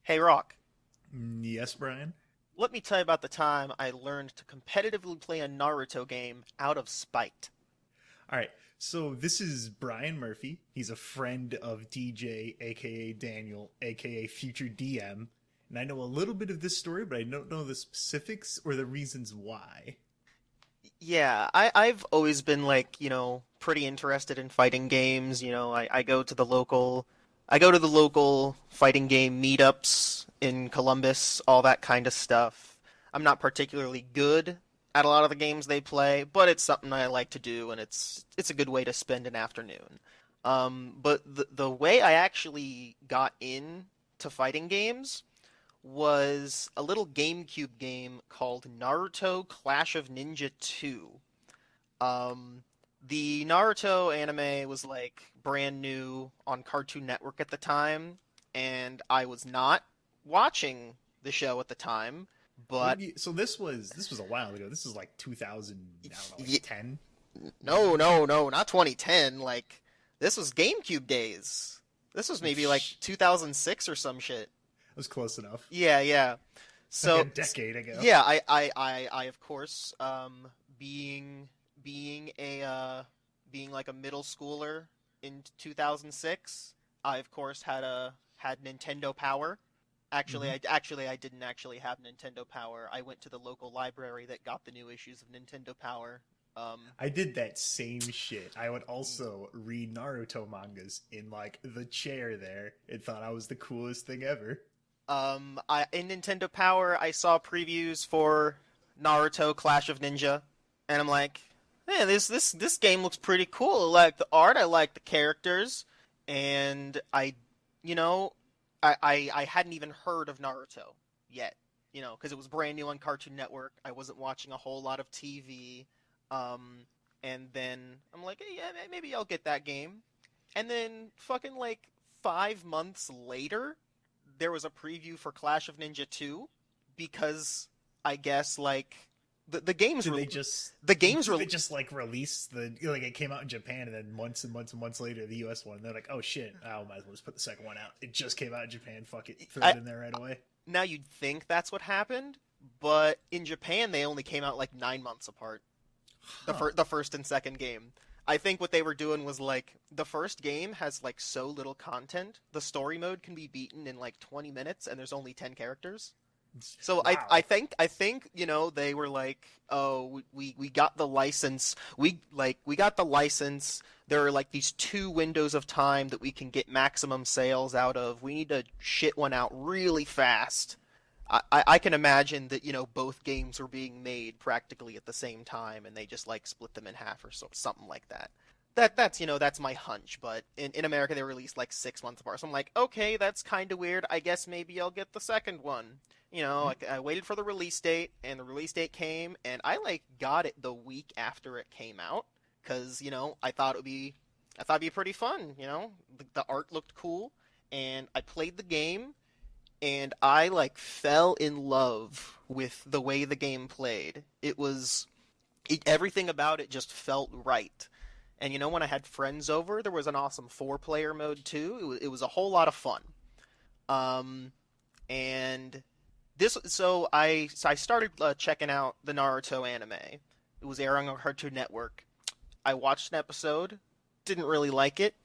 Hey Rock, Yes, Brian. let me tell you about the time I learned to competitively play a Naruto game out of spite. All right. So this is Brian Murphy. He's a friend of DJ, aka Daniel, aka Future DM. And I know a little bit of this story, but I don't know the specifics or the reasons why. Yeah, I've always been pretty interested in fighting games. I go to the local fighting game meetups in Columbus, all that kind of stuff. I'm not particularly good at a lot of the games they play, but it's something I like to do, and it's a good way to spend an afternoon. But the way I actually got into fighting games was a little GameCube game called Naruto Clash of Ninja 2. Um, the Naruto anime was like brand new on Cartoon Network at the time, and I was not watching the show at the time, but So this was a while ago. This is like 2000. I don't know, like y 10 no, maybe. no, no, not 2010. Like this was GameCube days. This was maybe like It 2006 or some shit. was close enough. Yeah, yeah. Like a So, decade ago. yeah, I of course, being being a being like a middle schooler in 2006, I of course had Nintendo Power. hmm Actually I didn't actually have Nintendo Power. I went to the local library that got the new issues of Nintendo Power. Um, I did that same shit. I would also read Naruto mangas in like the chair there and thought I was the coolest thing ever. I in Nintendo Power I saw previews for Naruto Clash of Ninja, and I'm like, man, this game looks pretty cool. I like the art, I like the characters, and you know, I hadn't even heard of Naruto yet, because it was brand new on Cartoon Network. I wasn't watching a whole lot of TV, um, and then I'm like, hey, yeah, maybe I'll get that game. And then fucking like 5 months later, there was a preview for Clash of Ninja 2 because I guess like the games Did were they just the games did were they just like release the like it came out in Japan and then months and months and months later the US one? They're like, oh shit, I might as well just put the second one out. It just came out in Japan. Fuck it, throw I it in there right away. now you'd think that's what happened, but in Japan they only came out like 9 months apart. Huh? The first and second game. I think what they were doing was like the first game has like so little content. The story mode can be beaten in like 20 minutes and there's only 10 characters. So Wow. I think they were like, oh, we got the license. We got the license. There are like these two windows of time that we can get maximum sales out of. We need to shit one out really fast. I can imagine that both games were being made practically at the same time, and they just like split them in half or something like that. That's my hunch, but in America they released like 6 months apart. So I'm like, okay, that's kind of weird. I guess maybe I'll get the second one. I waited for the release date, and the release date came, and I like got it the week after it came out, because I thought it'd be pretty fun. The art looked cool, and I played the game, and I like fell in love with the way the game played. Everything about it just felt right. And when I had friends over, there was an awesome four-player mode too. It was a whole lot of fun. Um, and I started checking out the Naruto anime. It was airing on Cartoon Network. I watched an episode, didn't really like it.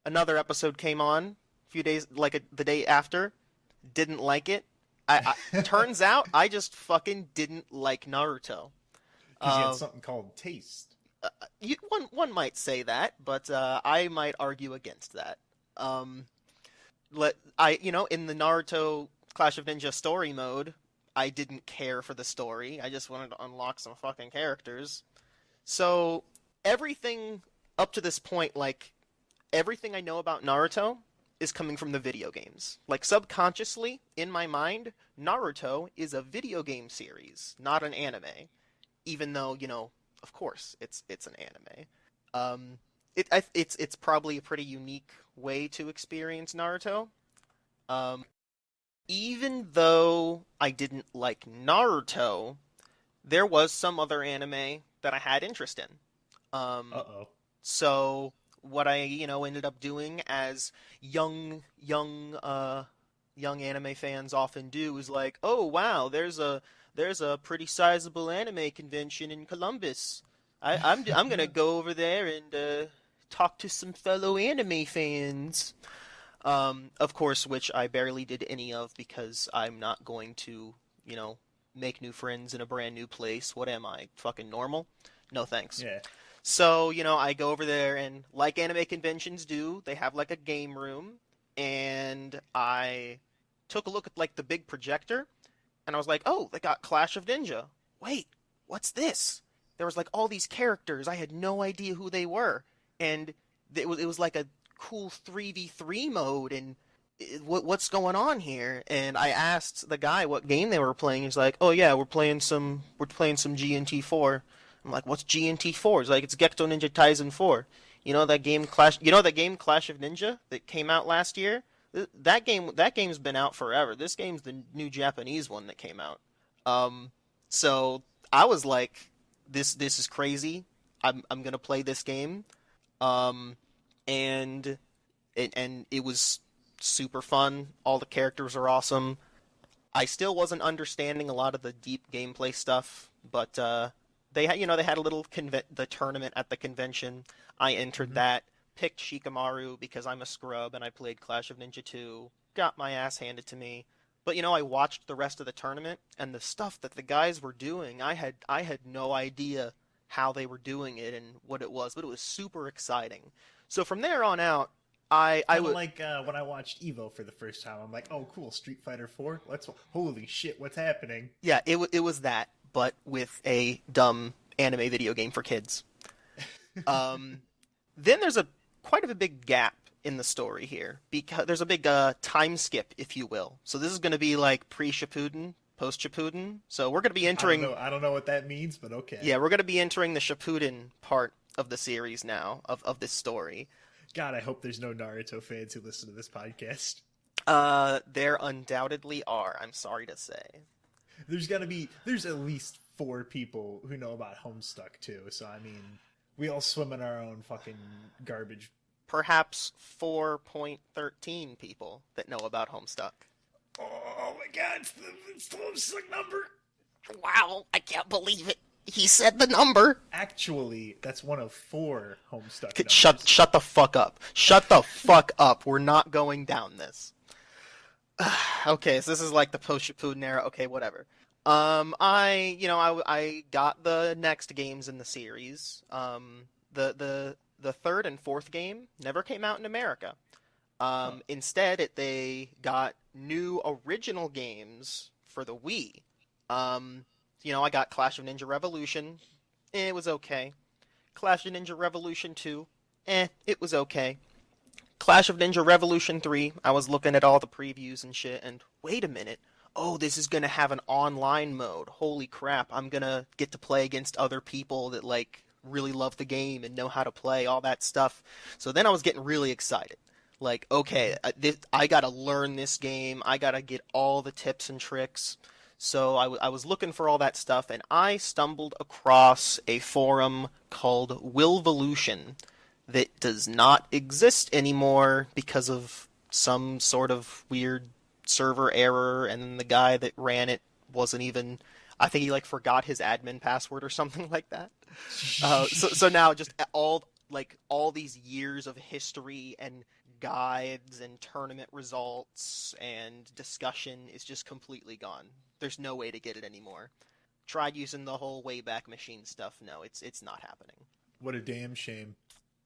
Another episode came on a few days, the day after, didn't like it. Turns out I just fucking didn't like Naruto. Because you had Uh, something called taste. one might say that, but I might argue against that. Um, in the Naruto Clash of Ninja story mode, I didn't care for the story. I just wanted to unlock some fucking characters. So everything up to this point, like everything I know about Naruto is coming from the video games. Like subconsciously in my mind, Naruto is a video game series, not an anime. Even though, of course, it's an anime. It's probably a pretty unique way to experience Naruto. Um, Even though I didn't like Naruto, there was some other anime that I had interest in. Uh Um, oh. so what I ended up doing as young young anime fans often do is like, oh wow, there's a pretty sizable anime convention in Columbus. I'm gonna go over there and talk to some fellow anime fans. Of course, which I barely did any of because I'm not going to, make new friends in a brand new place. What am I, fucking normal? No thanks. Yeah. So, I go over there and like anime conventions do, they have like a game room and I took a look at like the big projector and I was like, "Oh, they got Clash of Ninja. Wait, what's this?" There was like all these characters. I had no idea who they were. And it was like a cool 3v3 mode and what's going on here? And I asked the guy what game they were playing. He's like, "Oh yeah, we're playing some GNT4." I'm like, "What's GNT4?" He's like, "It's Gekto Ninja Taisen 4." Clash of Ninja that came out last year? That game's been out forever. This game's the new Japanese one that came out. So I was like, this is crazy. I'm gonna play this game. And it was super fun. All the characters are awesome. I still wasn't understanding a lot of the deep gameplay stuff, but they had a little the tournament at the convention. I entered that, picked Shikamaru because I'm a scrub and I played Clash of Ninja 2, got my ass handed to me. But I watched the rest of the tournament and the stuff that the guys were doing. I had no idea how they were doing it and what it was, but it was super exciting. So from there on out, I would like when I watched Evo for the first time. I'm like, oh, cool, Street Fighter 4. Holy shit, what's happening? yeah, it was that, but with a dumb anime video game for kids. Then there's quite a big gap in the story here because there's a big time skip, if you will. So this is going to be like pre-Shippuden, post-Shippuden. So we're going to be entering. I don't know what that means, but okay. Yeah, we're going to be entering the Shippuden part of the series now of this story. God, I hope there's no Naruto fans who listen to this podcast. There undoubtedly are. I'm sorry to say. There's at least 4 people who know about Homestuck too. So I mean, we all swim in our own fucking garbage. Perhaps 4.13 people that know about Homestuck. Oh my god, it's the Homestuck number. Wow, I can't believe it. He said the number. Actually, that's one of 4 Homestuck numbers. Shut the fuck up. Shut the fuck up. We're not going down this. Okay, so this is like the post-Shippuden era. Okay, whatever. I got the next games in the series. The third and fourth game never came out in America. Instead, they got new original games for the Wii. I got Clash of Ninja Revolution. It was okay. Clash of Ninja Revolution 2. It was okay. Clash of Ninja Revolution 3. I was looking at all the previews and shit, and wait a minute. Oh, this is gonna have an online mode. Holy crap, I'm gonna get to play against other people that, really love the game and know how to play, all that stuff. So then I was getting really excited. Like, okay, I gotta learn this game. I gotta get all the tips and tricks. So I was looking for all that stuff, and I stumbled across a forum called Willvolution that does not exist anymore because of some sort of weird server error, and then the guy that ran it wasn't even... I think he, forgot his admin password or something like that. So now just all these years of history and guides and tournament results and discussion is just completely gone. There's no way to get it anymore. Tried using the whole Wayback Machine stuff. No, it's not happening. What a damn shame.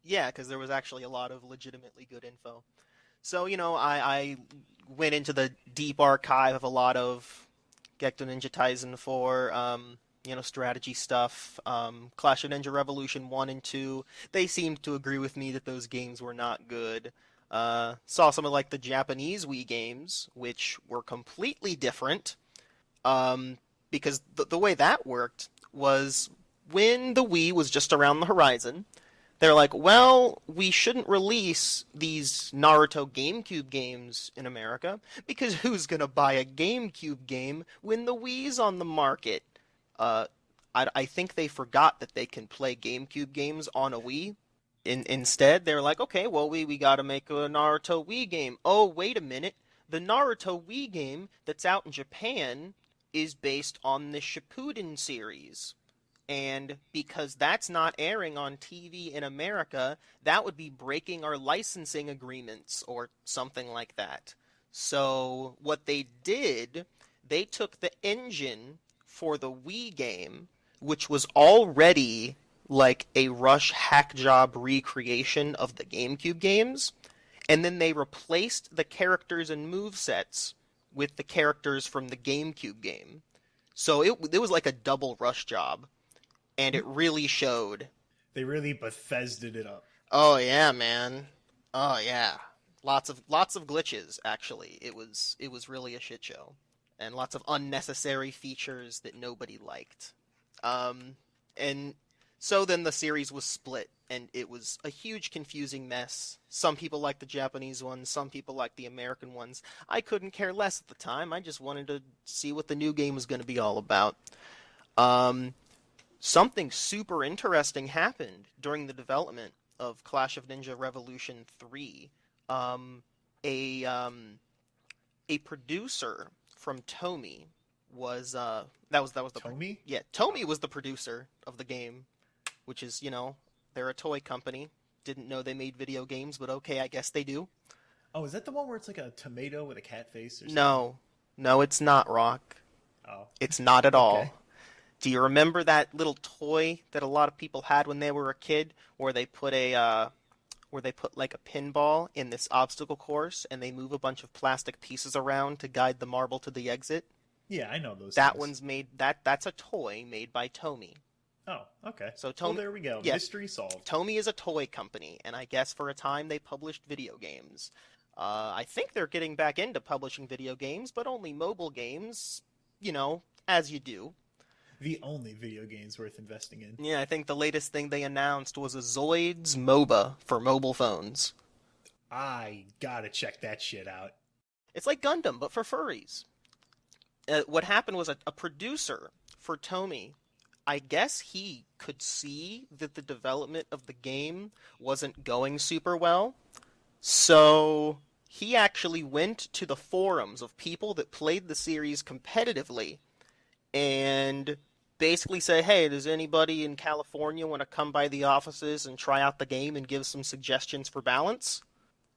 Yeah, because there was actually a lot of legitimately good info. So, I went into the deep archive of a lot of Gekto Ninja Taisen 4, strategy stuff, Clash of Ninja Revolution 1 and 2. They seemed to agree with me that those games were not good. Saw some of, the Japanese Wii games, which were completely different, because the way that worked was when the Wii was just around the horizon, they're like, well, we shouldn't release these Naruto GameCube games in America, because who's going to buy a GameCube game when the Wii's on the market? I think they forgot that they can play GameCube games on a Wii. Instead, they're like, okay, well, we got to make a Naruto Wii game. Oh, wait a minute. The Naruto Wii game that's out in Japan is based on the Shippuden series. And because that's not airing on TV in America, that would be breaking our licensing agreements or something like that. So what they did, they took the engine for the Wii game, which was already like a rush hack job recreation of the GameCube games, and then they replaced the characters and movesets with the characters from the GameCube game. So it was like a double rush job, and it really showed. They really Bethesda'd it up. Oh yeah, man. Oh yeah. Lots of glitches actually. It was really a shit show. And lots of unnecessary features that nobody liked. And so then the series was split, and it was a huge confusing mess. Some people liked the Japanese ones, some people liked the American ones. I couldn't care less at the time. I just wanted to see what the new game was going to be all about. Something super interesting happened during the development of Clash of Ninja Revolution 3. A producer from Tomy was that was the Tomy? Yeah, Tomy was the producer of the game, which is, they're a toy company. Didn't know they made video games, but okay, I guess they do. Oh, is that the one where it's like a tomato with a cat face or something? No, it's not, Rock. Oh. It's not at all. Okay. Do you remember that little toy that a lot of people had when they were a kid, where they put like a pinball in this obstacle course and they move a bunch of plastic pieces around to guide the marble to the exit? Yeah, I know those That things. one's made that's a toy made by Tomy. Oh, okay. So Well, there we go. Yeah, Mystery solved. Tomy is a toy company, and I guess for a time they published video games. I think they're getting back into publishing video games, but only mobile games, as you do. The only video games worth investing in. Yeah, I think the latest thing they announced was a Zoids MOBA for mobile phones. I gotta check that shit out. It's like Gundam, but for furries. What happened was a producer for Tomy, I guess he could see that the development of the game wasn't going super well, so he actually went to the forums of people that played the series competitively and basically say, hey, does anybody in California want to come by the offices and try out the game and give some suggestions for balance?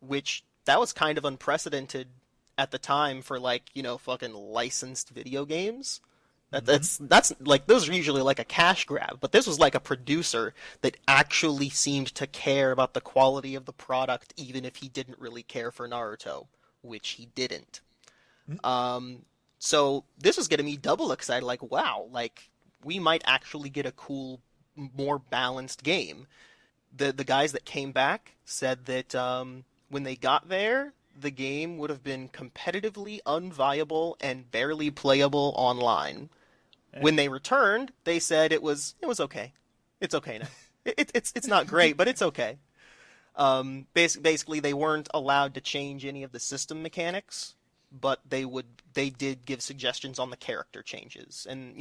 Which, that was kind of unprecedented at the time for, fucking licensed video games. That's like, those are usually like a cash grab, but this was like a producer that actually seemed to care about the quality of the product, even if he didn't really care for Naruto, which he didn't. So this was getting me double excited, like, wow, like, we might actually get a cool, more balanced game. The guys that came back said that when they got there, the game would have been competitively unviable and barely playable online. When they returned, they said it was okay. It's okay now. It's not great, but it's okay. Basically, they weren't allowed to change any of the system mechanics, but they did give suggestions on the character changes, and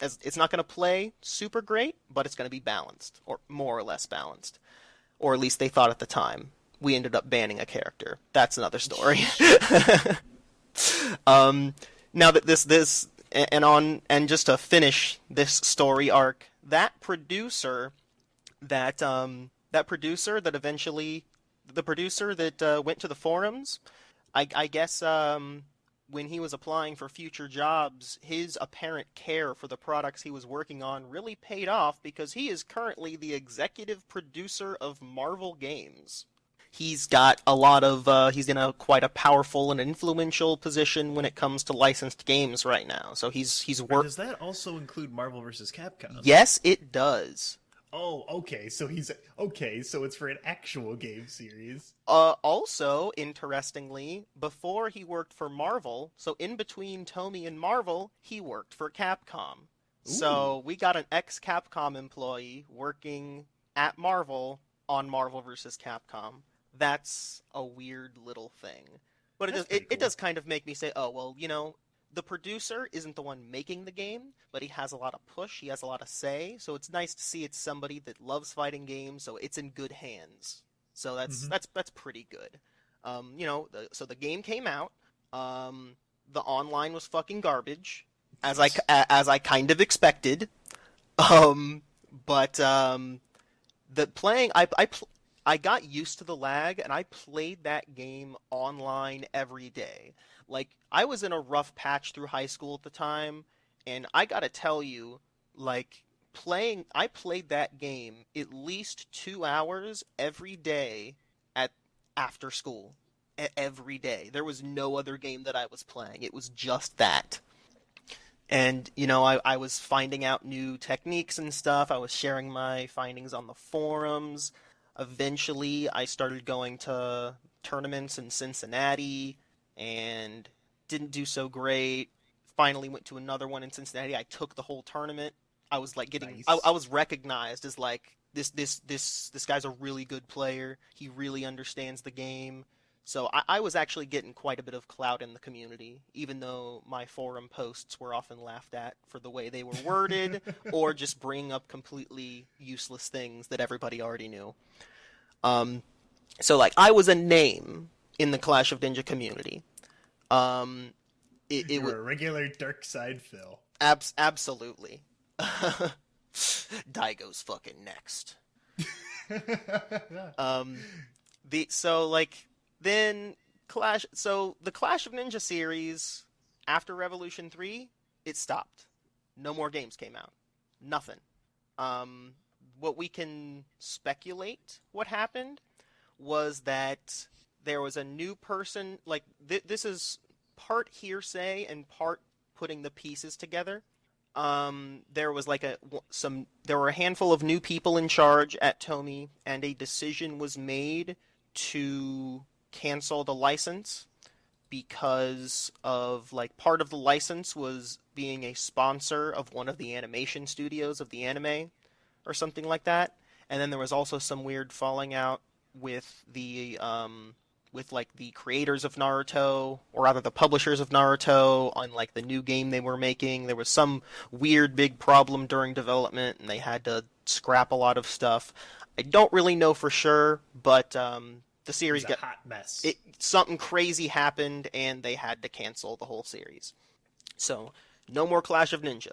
it's not going to play super great, but it's going to be balanced, or more or less balanced, or at least they thought at the time. We ended up banning a character. That's another story. Now that this and just to finish this story arc, that producer that eventually, the producer that went to the forums, I guess when he was applying for future jobs, his apparent care for the products he was working on really paid off, because he is currently the executive producer of Marvel games. He's got a lot of, he's in quite a powerful and influential position when it comes to licensed games right now. So he's worked. Does that also include Marvel vs. Capcom? Yes, it does. Oh, okay. So it's for an actual game series. Also, interestingly, before he worked for Marvel, so in between Tomy and Marvel, he worked for Capcom. Ooh. So we got an ex-Capcom employee working at Marvel on Marvel vs. Capcom. That's a weird little thing. But it does kind of make me say, oh, well, the producer isn't the one making the game, but he has a lot of push, he has a lot of say, so it's nice to see it's somebody that loves fighting games, so it's in good hands. So that's pretty good. So the game came out. The online was fucking garbage, as I kind of expected. Um, but the playing, I got used to the lag, and I played that game online every day. Like, I was in a rough patch through high school at the time, and I gotta tell you, like, I played that game at least 2 hours every day at after school. Every day. There was no other game that I was playing. It was just that. And, I was finding out new techniques and stuff. I was sharing my findings on the forums. Eventually, I started going to tournaments in Cincinnati and didn't do so great. Finally went to another one in Cincinnati. I took the whole tournament. I was like I Nice. was recognized as like this guy's a really good player. He really understands the game. So I was actually getting quite a bit of clout in the community, even though my forum posts were often laughed at for the way they were worded or just bringing up completely useless things that everybody already knew. Um, so like I was a name in the Clash of Ninja community. Um, it You was were a regular dark side Phil. absolutely. Daigo's fucking next. Um, the so like then Clash. So the Clash of Ninja series after Revolution 3, it stopped. No more games came out. Nothing. Um, what we can speculate what happened was that there was a new person. Like this is part hearsay and part putting the pieces together. There was like there were a handful of new people in charge at Tomy, and a decision was made to cancel the license because of like part of the license was being a sponsor of one of the animation studios of the anime or something like that. And then there was also some weird falling out with with like the creators of Naruto, or rather the publishers of Naruto, on like the new game they were making. There was some weird big problem during development, and they had to scrap a lot of stuff. I don't really know for sure, but the It series was a got hot mess. something crazy happened, and they had to cancel the whole series. So no more Clash of Ninja.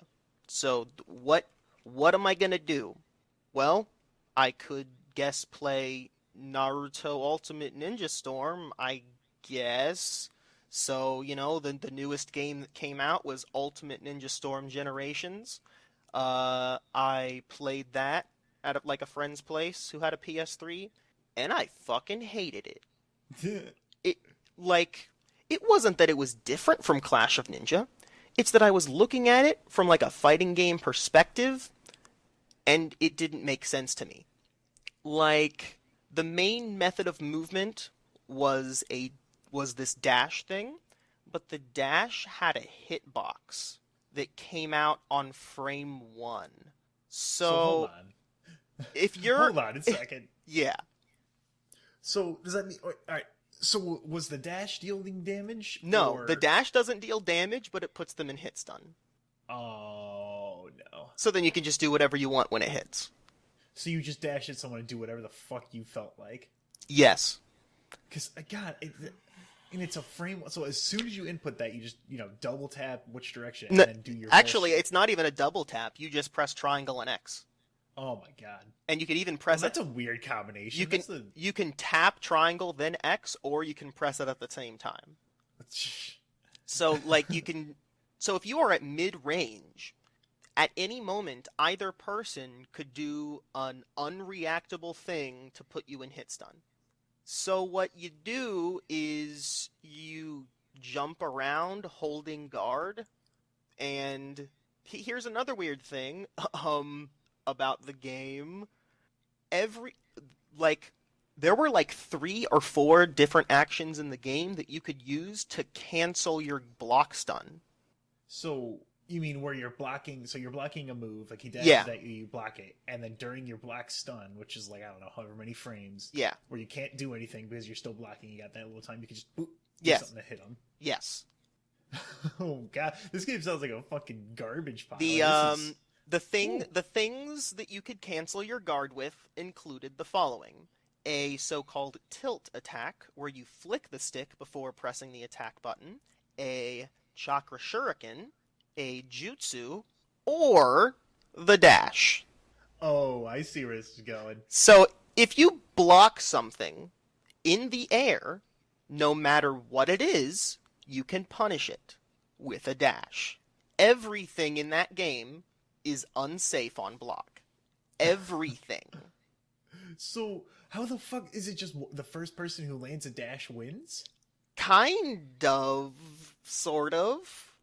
So what am I gonna do? Well, I could guess play Naruto Ultimate Ninja Storm, I guess. So, the newest game that came out was Ultimate Ninja Storm Generations. I played that at like a friend's place who had a PS3, and I fucking hated it. It like it wasn't that it was different from Clash of Ninja. It's that I was looking at it from like a fighting game perspective, and it didn't make sense to me. Like the main method of movement was this dash thing, but the dash had a hitbox that came out on frame 1. So hold So on. if you're Hold on a second. yeah. So does that mean all right? So was the dash dealing damage? No, Or the dash doesn't deal damage, but it puts them in hit stun. oh no! So then you can just do whatever you want when it hits. So you just dash at someone and do whatever the fuck you felt like? Yes. Because and it's a frame. So as soon as you input that, you just double tap which direction and No, then do your. actually, bullshit. it's not even a double tap. You just press triangle and X. Oh my god! And you can even Well, press that's it. a weird combination. You can That's the- you can tap triangle then X, or you can press it at the same time. So like you can so if you are at mid range, at any moment either person could do an unreactable thing to put you in hit stun. So what you do is you jump around holding guard, and here's another weird thing about the game. Every like there were like 3 or 4 different actions in the game that you could use to cancel your block stun. So you mean where you're blocking? So you're blocking a move, like he dashes Yeah. at you, you block it, and then during your block stun, which is like I don't know however many frames, Yeah. where you can't do anything because you're still blocking. You got that little time. You can just boop, do Yes. something to hit him. Yes. Oh god, this game sounds like a fucking garbage pile. The This is- the things that you could cancel your guard with included the following: a so-called tilt attack, where you flick the stick before pressing the attack button, a chakra shuriken, a jutsu, or the dash. Oh, I see where this is going. So if you block something in the air, no matter what it is, you can punish it with a dash. Everything in that game is unsafe on block. Everything. So, how the fuck is it just the first person who lands a dash wins? Kind of, sort of.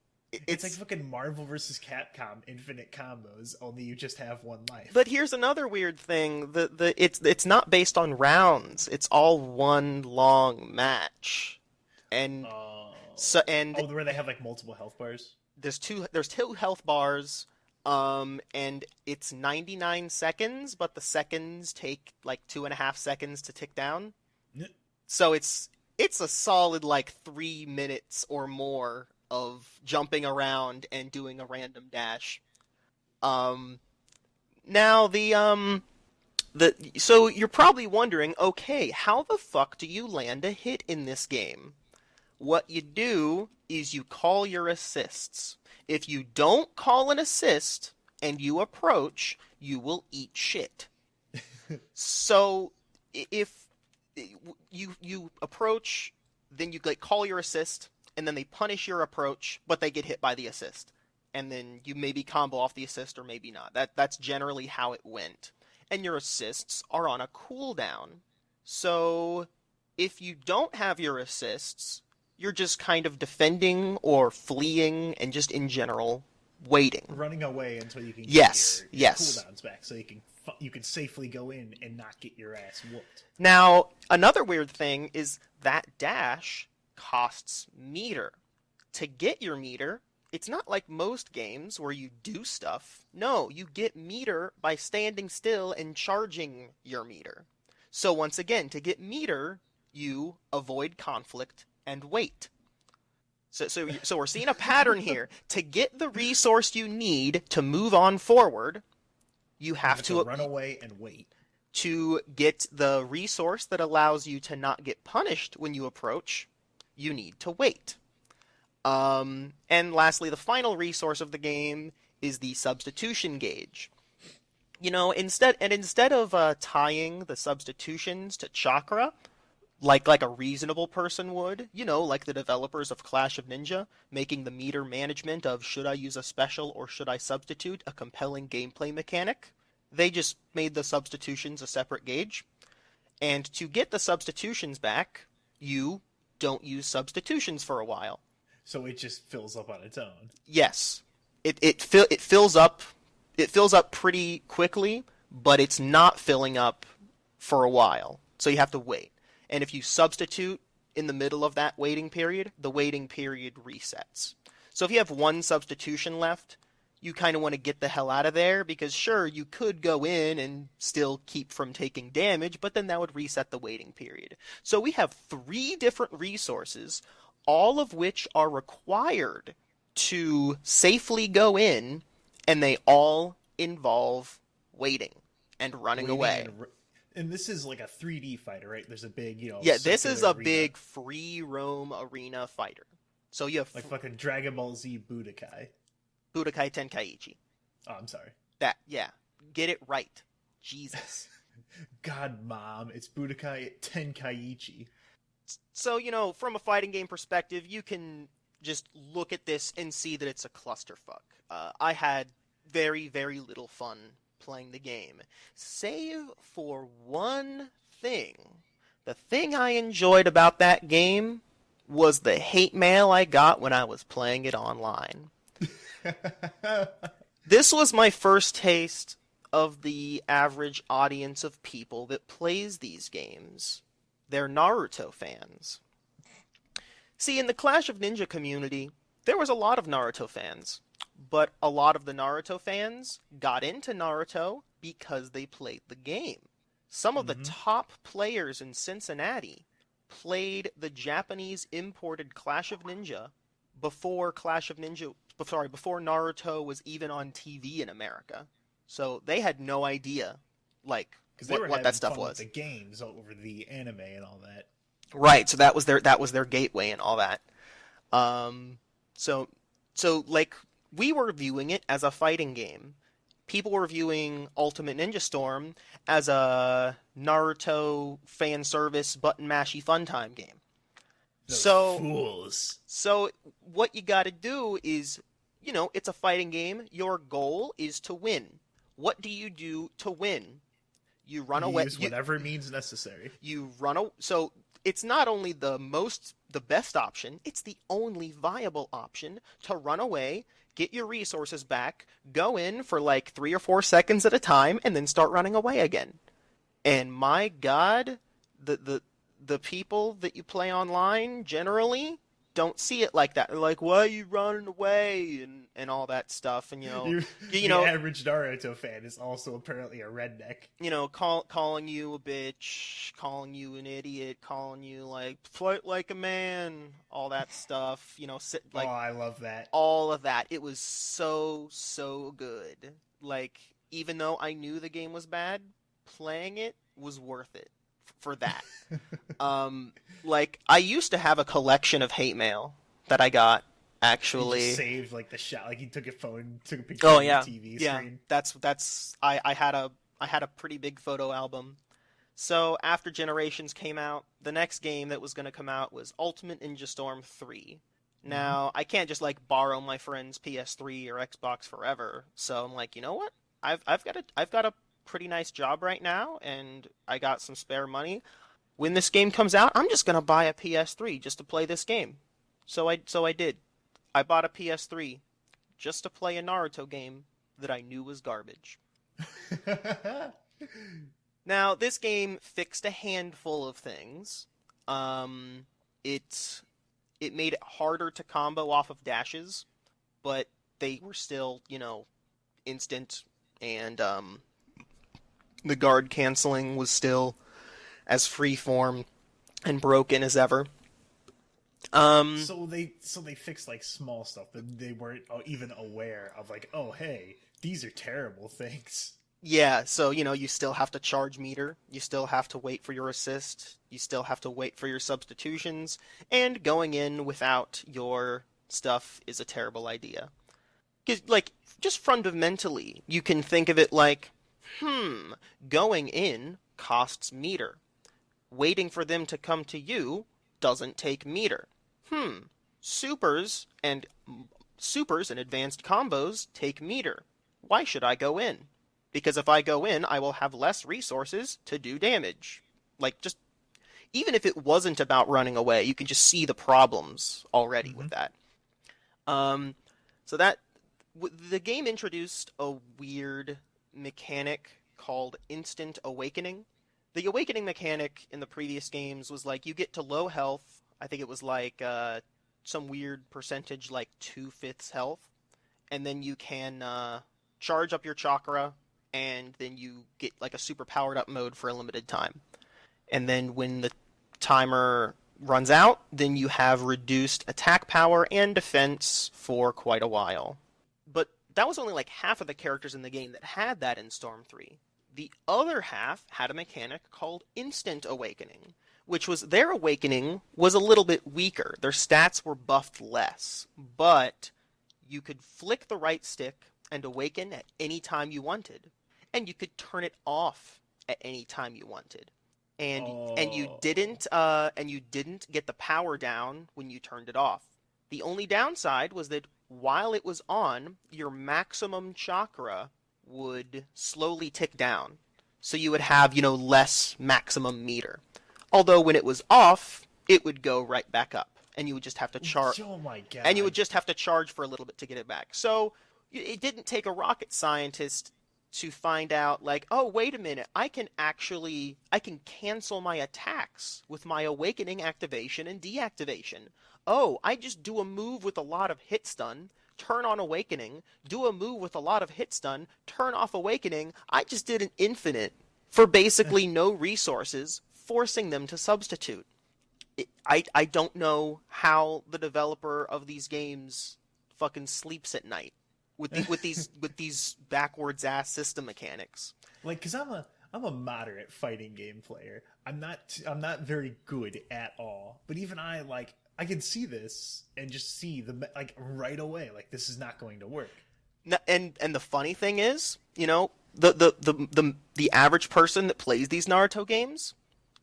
It's like fucking Marvel vs. Capcom infinite combos, only you just have one life. But here's another weird thing. It's not based on rounds. It's all one long match. And where they have like multiple health bars? There's two health bars. And it's 99 seconds, but the seconds take like 2.5 seconds to tick down. So it's a solid like 3 minutes or more of jumping around and doing a random dash. Now so you're probably wondering, okay, how the fuck do you land a hit in this game? What you do is you call your assists. If you don't call an assist and you approach, you will eat shit. So if you approach, then you like call your assist, and then they punish your approach, but they get hit by the assist. And then you maybe combo off the assist or maybe not. That's generally how it went. And your assists are on a cooldown. So if you don't have your assists, you're just kind of defending or fleeing and just in general waiting. Running away until you can get your cooldowns back so you can safely go in and not get your ass whooped. Now, another weird thing is that dash costs meter. To get your meter, it's not like most games where you do stuff. No, you get meter by standing still and charging your meter. So once again, to get meter, you avoid conflict and wait. So we're seeing a pattern here. To get the resource you need to move on forward, you have to run away and wait. To get the resource that allows you to not get punished when you approach, you need to wait. And lastly, the final resource of the game is the substitution gauge. You know, instead of tying the substitutions to chakra, like a reasonable person would, you know, like the developers of Clash of Ninja, making the meter management of should I use a special or should I substitute a compelling gameplay mechanic, they just made the substitutions a separate gauge. And to get the substitutions back, you don't use substitutions for a while. So it just fills up on its own. Yes. It fills up pretty quickly, but it's not filling up for a while. So you have to wait. And if you substitute in the middle of that waiting period, the waiting period resets. So if you have one substitution left, you kind of want to get the hell out of there, because sure, you could go in and still keep from taking damage, but then that would reset the waiting period. So we have 3 different resources, all of which are required to safely go in, and they all involve waiting and running away. And this is like a 3D fighter, right? There's a big, Yeah, this is a arena. big free roam arena fighter. So you have like fucking Dragon Ball Z Budokai. Budokai Tenkaichi. Oh, I'm sorry. That, yeah. Get it right. Jesus. God, Mom, it's Budokai Tenkaichi. So, you know, from a fighting game perspective, you can just look at this and see that it's a clusterfuck. I had very, very little fun playing the game, save for one thing. The thing I enjoyed about that game was the hate mail I got when I was playing it online. This was my first taste of the average audience of people that plays these games. They're Naruto fans. See, in the Clash of Ninja community, there was a lot of Naruto fans. But a lot of the Naruto fans got into Naruto because they played the game. Some of the top players in Cincinnati played the Japanese imported Clash of Ninja before Naruto was even on TV in America. So they had no idea, like, Because they were what having that stuff fun with was. the games over the anime and all that. Right, so that was their gateway and all that. So like we were viewing it as a fighting game. People were viewing Ultimate Ninja Storm as a Naruto fan service button mashy fun time game. Those So fools. so what you got to do is, it's a fighting game. Your goal is to win. What do you do to win? You run away. Use whatever means necessary. So it's not only the best option, it's the only viable option to run away, get your resources back, go in for like 3 or 4 seconds at a time, and then start running away again. And my God, the people that you play online generally don't see it like that. They're like, "Why are you running away?" and all that stuff. And The average Naruto fan is also apparently a redneck. calling you a bitch, calling you an idiot, calling you like fight like a man, all that stuff. Oh, I love that. All of that. It was so good. Like, even though I knew the game was bad, playing it was worth it for that. Like, I used to have a collection of hate mail that I got, actually. He just saved like the shot, like he took a phone, took a picture Oh of yeah, the TV yeah. screen. I had a pretty big photo album. So after Generations came out, the next game that was going to come out was Ultimate Ninja Storm 3. Now, I can't just like borrow my friend's PS3 or Xbox forever. So I'm like, you know what? I've got a pretty nice job right now, and I got some spare money. When this game comes out, I'm just gonna buy a PS3 just to play this game. So I did. I bought a PS3 just to play a Naruto game that I knew was garbage. Now, this game fixed a handful of things. It made it harder to combo off of dashes, but they were still, instant, and the guard canceling was still as freeform and broken as ever. So they fixed like small stuff that they weren't even aware of. Like, oh hey, these are terrible things. Yeah, so you still have to charge meter, you still have to wait for your assist, you still have to wait for your substitutions, and going in without your stuff is a terrible idea. 'Cause, like, just fundamentally, you can think of it like, going in costs meter. Waiting for them to come to you doesn't take meter. Supers and advanced combos take meter. Why should I go in? Because if I go in, I will have less resources to do damage. Like, just even if it wasn't about running away, you can just see the problems already with that. So that the game introduced a weird mechanic called instant awakening. The awakening mechanic in the previous games was like you get to low health. I think it was like some weird percentage, like 2/5 health, and then you can charge up your chakra, and then you get like a super powered up mode for a limited time. And then when the timer runs out, then you have reduced attack power and defense for quite a while. But that was only like half of the characters in the game that had that in Storm 3. The other half had a mechanic called Instant Awakening, which was their awakening was a little bit weaker. Their stats were buffed less, but you could flick the right stick and awaken at any time you wanted, and you could turn it off at any time you wanted. And you didn't get the power down when you turned it off. The only downside was that while it was on, your maximum chakra would slowly tick down. So you would have, less maximum meter. Although when it was off, it would go right back up. And you would just have to charge. Oh my God. And you would just have to charge for a little bit to get it back. So it didn't take a rocket scientist to find out, like, oh, wait a minute, I can cancel my attacks with my awakening activation and deactivation. Oh, I just do a move with a lot of hit stun, turn on awakening, do a move with a lot of hit stun, turn off awakening. I just did an infinite for basically no resources, forcing them to substitute. I don't know how the developer of these games fucking sleeps at night with these backwards ass system mechanics. Like, cause I'm I'm a moderate fighting game player. I'm not very good at all. But even I can see this and just see the like right away, like this is not going to work. And the funny thing is, the average person that plays these Naruto games,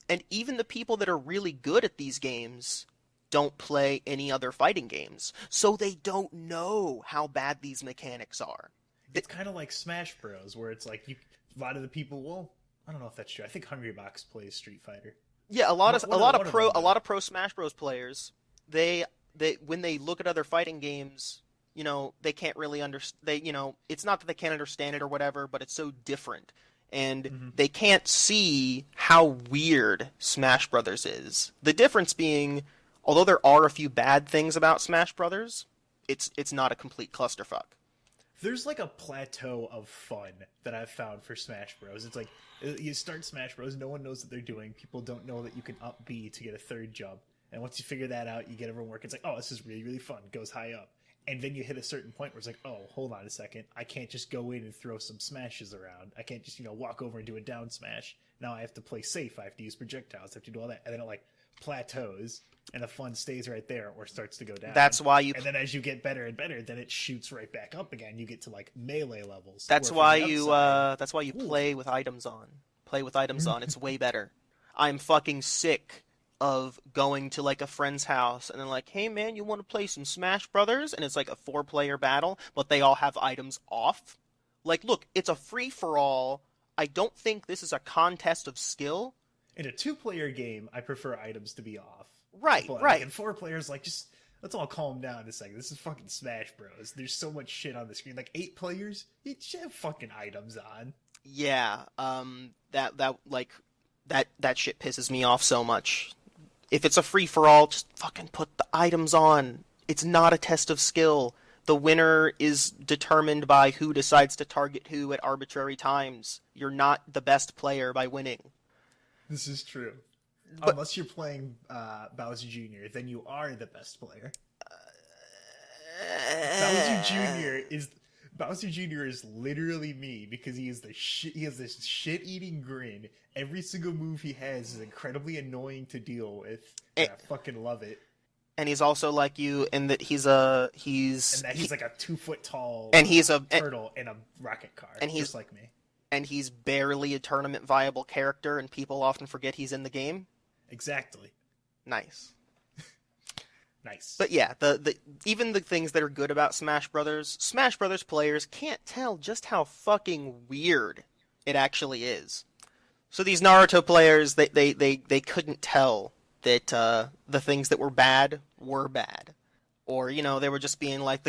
and even the people that are really good at these games, don't play any other fighting games, so they don't know how bad these mechanics are. It's kind of like Smash Bros, where it's like a lot of the people. Well, I don't know if that's true. I think Hungrybox plays Street Fighter. Yeah, a lot of pro Smash Bros players, they when they look at other fighting games, they can't really understand. It's not that they can't understand it or whatever, but it's so different, and they can't see how weird Smash Brothers is. The difference being, although there are a few bad things about Smash Brothers, it's not a complete clusterfuck. There's like a plateau of fun that I've found for Smash Bros. It's like you start Smash Bros, no one knows what they're doing. People don't know that you can up B to get a third jump. And once you figure that out, you get everyone working. It's like, oh, this is really, really fun. Goes high up. And then you hit a certain point where it's like, oh, hold on a second. I can't just go in and throw some smashes around. I can't just, walk over and do a down smash. Now I have to play safe. I have to use projectiles. I have to do all that. And then it like plateaus. And the fun stays right there or starts to go down. That's why you... And then as you get better and better, then it shoots right back up again. You get to, like, melee levels. That's why you play with items on. Play with items on. It's way better. I'm fucking sick of going to, like, a friend's house and then like, hey, man, you want to play some Smash Brothers? And it's like a 4-player battle, but they all have items off. Like, look, it's a free-for-all. I don't think this is a contest of skill. In a 2-player game, I prefer items to be off. Right, but, right. Like, in 4 players, like, just let's all calm down a second. This is fucking Smash Bros. There's so much shit on the screen. Like 8 players, you should have fucking items on. Yeah, that shit pisses me off so much. If it's a free for all, just fucking put the items on. It's not a test of skill. The winner is determined by who decides to target who at arbitrary times. You're not the best player by winning. This is true. But, unless you're playing Bowser Jr., then you are the best player. Bowser Jr. is literally me because he has this shit-eating grin. Every single move he has is incredibly annoying to deal with. And I fucking love it. And he's also like you in that he's like a 2-foot tall and he's a turtle in a rocket car, and he's just like me. And he's barely a tournament viable character, and people often forget he's in the game. Exactly. Nice. Nice. But yeah, even the things that are good about Smash Brothers players can't tell just how fucking weird it actually is. So these Naruto players, they couldn't tell that the things that were bad. Or, they were just being like,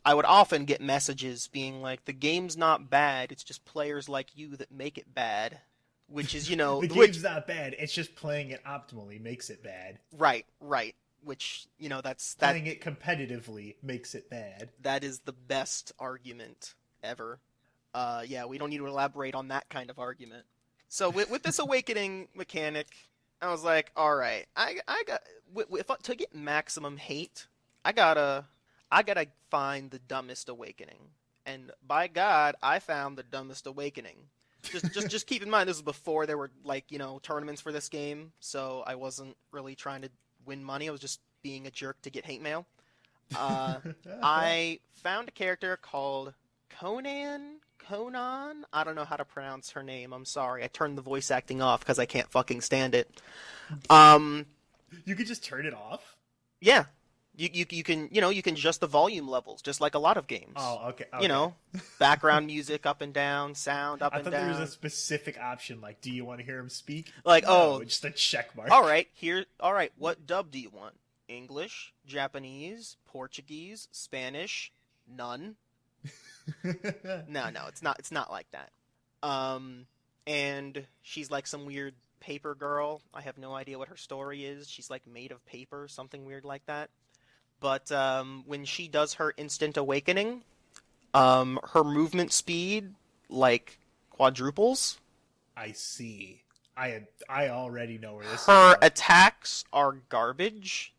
I would often get messages being like, the game's not bad, it's just players like you that make it bad. Which is, the game's not bad, it's just playing it optimally makes it bad. Right. Which, that's... Playing it competitively makes it bad. That is the best argument ever. Yeah, we don't need to elaborate on that kind of argument. So with this awakening mechanic, I was like, all right, to get maximum hate, I gotta find the dumbest awakening. And by God, I found the dumbest awakening. Just keep in mind, this was before there were tournaments for this game, so I wasn't really trying to win money. I was just being a jerk to get hate mail. I found a character called Conan. I don't know how to pronounce her name. I'm sorry. I turned the voice acting off because I can't fucking stand it. You could just turn it off? Yeah. You can adjust the volume levels just like a lot of games. Oh, okay. Background music up and down, sound up and down. I thought there was a specific option like, do you want to hear him speak? Like, no, just a check mark. All right, what dub do you want? English, Japanese, Portuguese, Spanish, none. No, it's not like that. And she's like some weird paper girl. I have no idea what her story is. She's like made of paper, something weird like that. But when she does her instant awakening, her movement speed like quadruples. I see. I already know where this is going. Her going. attacks are garbage,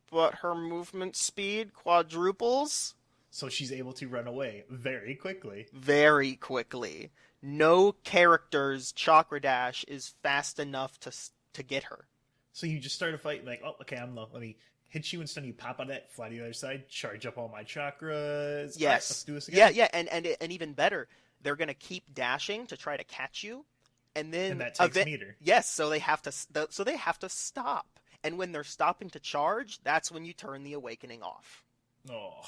but her movement speed quadruples. So she's able to run away very quickly. Very quickly. no character's chakra dash is fast enough to get her. So you just start a fight like, oh, okay, I'm low. Let me hit you and stun you, pop on that, fly to the other side, charge up all my chakras. Yes. All right, let's do this again. Yeah, and even better, they're gonna keep dashing to try to catch you, and that takes meter. Yes, so they have to stop. And when they're stopping to charge, that's when you turn the awakening off. Oh.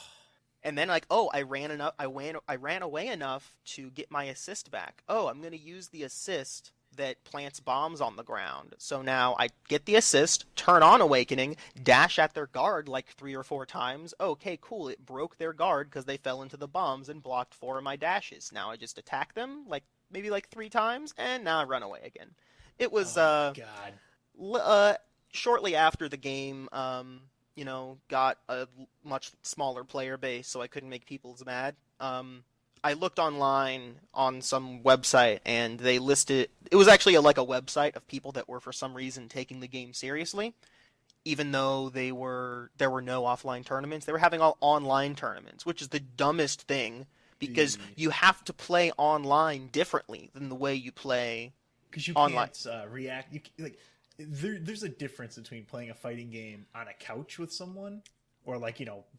And then like, oh, I ran away enough to get my assist back. Oh, I'm gonna use the assist that plants bombs on the ground. So now I get the assist, turn on awakening, dash at their guard like 3 or 4 times. Okay, cool. It broke their guard because they fell into the bombs and blocked 4 of my dashes. Now I just attack them maybe 3 times, and now I run away again. It was God. Shortly after the game, got a much smaller player base, so I couldn't make people as mad. I looked online on some website, and they listed... It was actually a website of people that were, for some reason, taking the game seriously, even though there were no offline tournaments. They were having all online tournaments, which is the dumbest thing, because you have to play online differently than the way you play because you online. Can't react. There's a difference between playing a fighting game on a couch with someone, or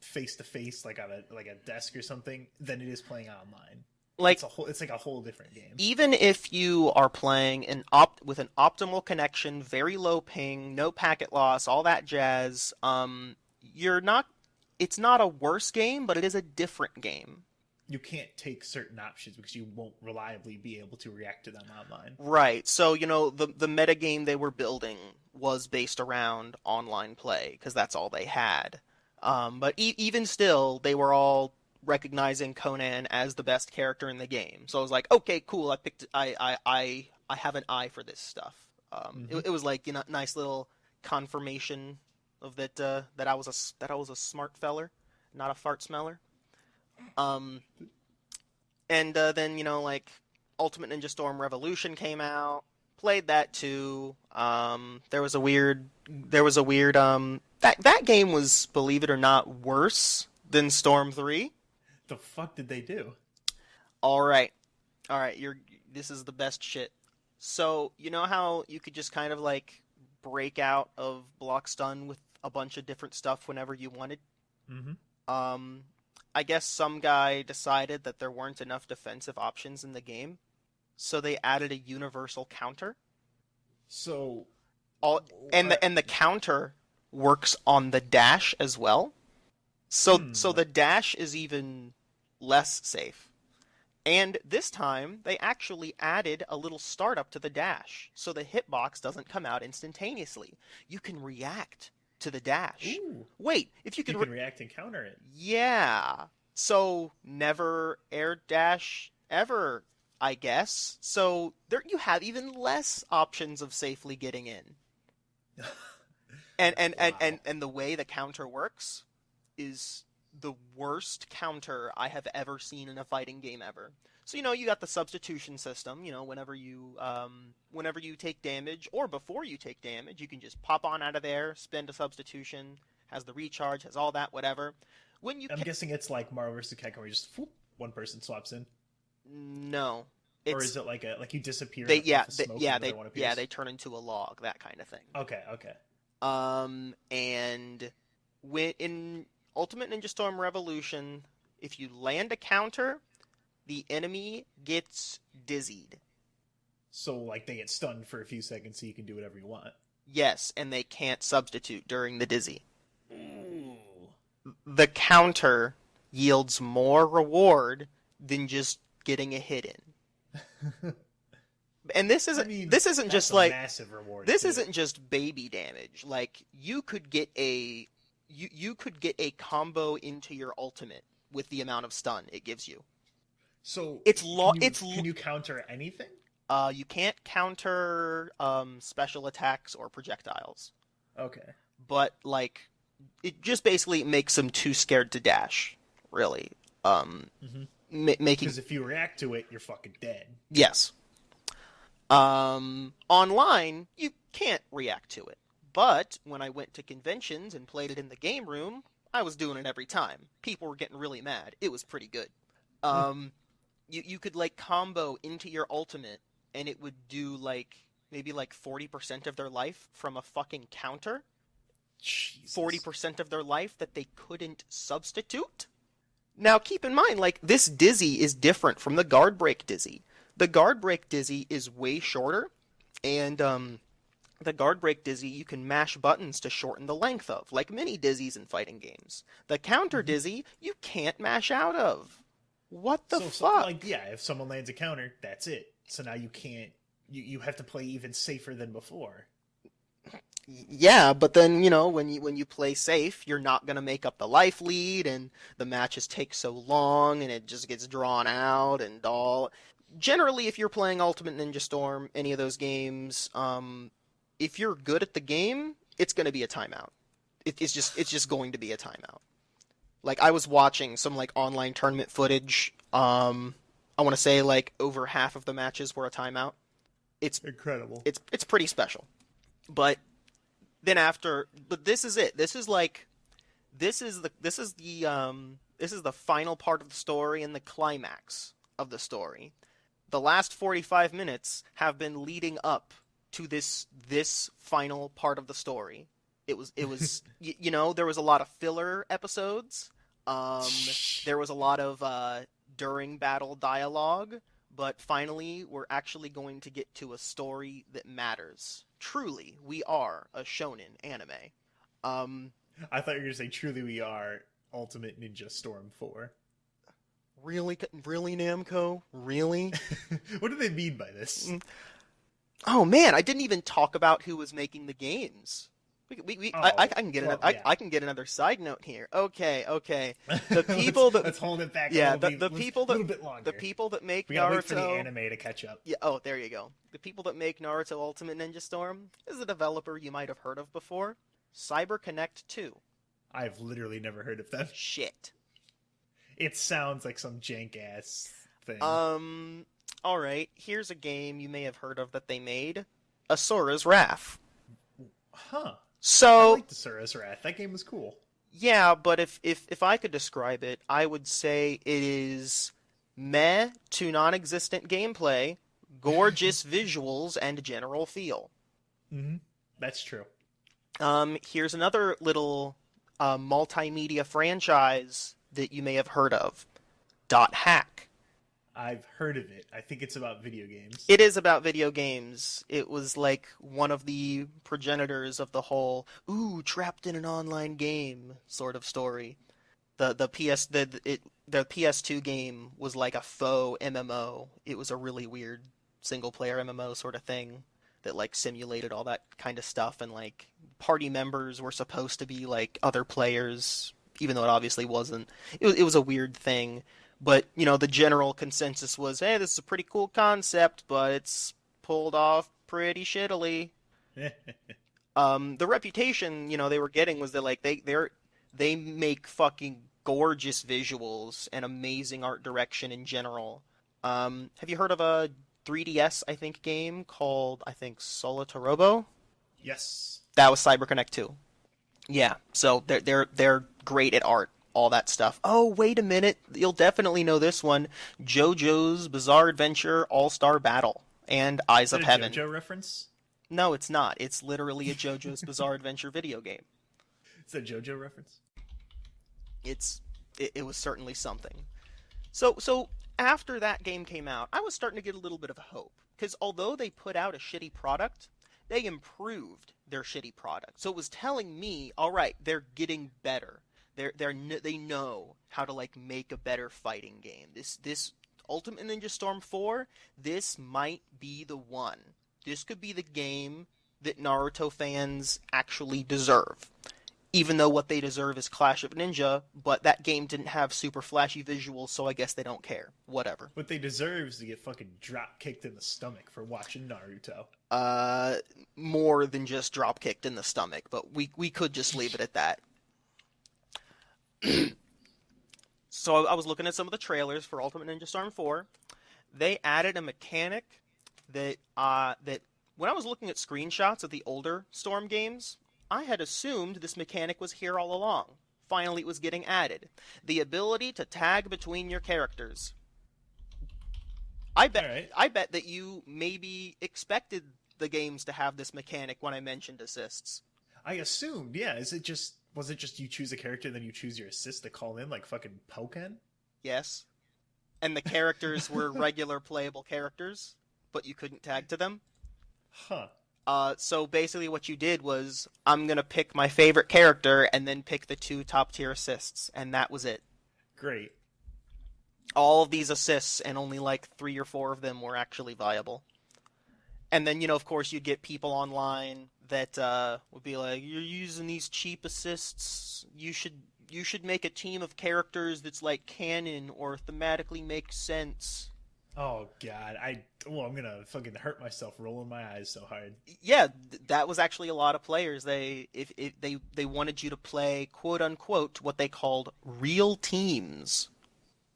face to face, on a desk or something, than it is playing online. It's like a whole different game. Even if you are playing with an optimal connection, very low ping, no packet loss, all that jazz, it's not a worse game, but it is a different game. You can't take certain options because you won't reliably be able to react to them online. Right. So, the metagame they were building was based around online play, because that's all they had. But even still, they were all recognizing Conan as the best character in the game. So I was like, okay, cool. I have an eye for this stuff. It was nice little confirmation of that I was a smart feller, not a fart smeller. And then Ultimate Ninja Storm Revolution came out. Played that too. There was a weird that game was, believe it or not, worse than Storm 3. The fuck did they do? All right, this is the best shit. So, you know how you could just kind of break out of block stun with a bunch of different stuff whenever you wanted? Mm-hmm. I guess some guy decided that there weren't enough defensive options in the game, so they added a universal counter. So, the counter works on the dash as well. So the dash is even less safe. And this time, they actually added a little startup to the dash, so the hitbox doesn't come out instantaneously. You can react to the dash. Ooh. Wait, if you can react and counter it. Yeah. So never air dash ever, I guess. So there you have even less options of safely getting in. And the way the counter works is the worst counter I have ever seen in a fighting game ever. So, you got the substitution system, whenever you take damage, or before you take damage, you can just pop on out of there, spend a substitution, has the recharge, has all that, whatever. I'm guessing it's like Marvel vs. Capcom, where you just, one person swaps in? No. Or is it like you disappear? They turn into a log, that kind of thing. Okay. And in Ultimate Ninja Storm Revolution, if you land a counter, the enemy gets dizzied. So, they get stunned for a few seconds so you can do whatever you want. Yes, and they can't substitute during the dizzy. Ooh. The counter yields more reward than just getting a hit in. And this isn't just massive reward. This isn't just baby damage. You could get a combo into your ultimate with the amount of stun it gives you. So can you counter anything? You can't counter special attacks or projectiles. Okay. But it just basically makes them too scared to dash, really. Because if you react to it, you're fucking dead. Yes. Online, you can't react to it. But when I went to conventions and played it in the game room, I was doing it every time. People were getting really mad. It was pretty good. you could like combo into your ultimate, and it would do like maybe like 40% of their life from a fucking counter. Jesus. 40% of their life that they couldn't substitute. Now keep in mind, like, this Dizzy is different from the guard break Dizzy. The guard break Dizzy is way shorter, and the guard break Dizzy you can mash buttons to shorten the length of, like many Dizzies in fighting games. The counter Dizzy you can't mash out of. What the fuck? Like, yeah, if someone lands a counter, that's it. So now you can't. You have to play even safer than before. Yeah, but then, you know, when you play safe, you're not going to make up the life lead, and the matches take so long, and it just gets drawn out, and all. Generally, if you're playing Ultimate Ninja Storm, any of those games, if you're good at the game, it's going to be a timeout. It's just going to be a timeout. Like, I was watching some, like, online tournament footage. I want to say, like, over half of the matches were a timeout. It's incredible. It's pretty special. But then but this is it. This is the final part of the story and the climax of the story. The last 45 minutes have been leading up to this final part of the story. It was you know, there was a lot of filler episodes. There was a lot of during battle dialogue, but finally we're actually going to get to a story that matters. Truly, we are a shonen anime. I thought you were going to say, truly, we are Ultimate Ninja Storm 4. Really, Namco? Really? What do they mean by this? Oh man, I didn't even talk about who was making the games. I can get another side note here. Okay. The people that let's hold it back. Yeah, the people that a little bit longer. The people that make we gotta Naruto. Wait for the anime to catch up. Yeah. Oh, there you go. The people that make Naruto Ultimate Ninja Storm is a developer you might have heard of before. CyberConnect 2. I've literally never heard of them. Shit. It sounds like some jank ass thing. All right. Here's a game you may have heard of that they made. Asura's Wrath. Huh. So I liked Asura's Wrath. That game was cool. Yeah, but if I could describe it, I would say it is meh to non-existent gameplay, gorgeous visuals, and general feel. Mm-hmm. That's true. Here's another little multimedia franchise that you may have heard of. Dot Hack. I've heard of it. I think it's about video games. It is about video games. It was like one of the progenitors of the whole trapped in an online game sort of story. The PS2 game was like a faux MMO. It was a really weird single player MMO sort of thing that like simulated all that kind of stuff, and like party members were supposed to be like other players, even though it obviously wasn't. It was a weird thing. But, you know, the general consensus was, hey, this is a pretty cool concept, but it's pulled off pretty shittily. The reputation, you know, they were getting was that, like, they make fucking gorgeous visuals and amazing art direction in general. Have you heard of a 3DS, I think, game called, Solitarobo? Yes. That was CyberConnect 2. Yeah, so they're great at art. All that stuff. Oh, wait a minute. You'll definitely know this one. JoJo's Bizarre Adventure All-Star Battle and Eyes of Heaven. Is it a JoJo reference? No, it's not. It's literally a JoJo's Bizarre Adventure video game. It's a JoJo reference? It was certainly something. So after that game came out, I was starting to get a little bit of hope. Because although they put out a shitty product, they improved their shitty product. So it was telling me, all right, they're getting better. They know how to like make a better fighting game. This Ultimate Ninja Storm 4, this might be the one. This could be the game that Naruto fans actually deserve. Even though what they deserve is Clash of Ninja, but that game didn't have super flashy visuals, so I guess they don't care. Whatever. What they deserve is to get fucking drop kicked in the stomach for watching Naruto. More than just drop kicked in the stomach, but we could just leave it at that. So I was looking at some of the trailers for Ultimate Ninja Storm 4. They added a mechanic that when I was looking at screenshots of the older Storm games, I had assumed this mechanic was here all along. Finally, it was getting added. The ability to tag between your characters. bet All right. I bet that you maybe expected the games to have this mechanic when I mentioned assists. I assumed, yeah. Was it just you choose a character, then you choose your assist to call in like fucking Pokken? Yes. And the characters were regular playable characters, but you couldn't tag to them. Huh. So basically what you did was, I'm going to pick my favorite character and then pick the 2 top tier assists, and that was it. Great. All of these assists, and only like 3 or 4 of them were actually viable. And then, of course, you'd get people online that would be like, you're using these cheap assists, you should make a team of characters that's like canon or thematically makes sense. Oh god, I'm gonna fucking hurt myself rolling my eyes so hard. Yeah, that was actually a lot of players. They wanted you to play quote unquote what they called real teams.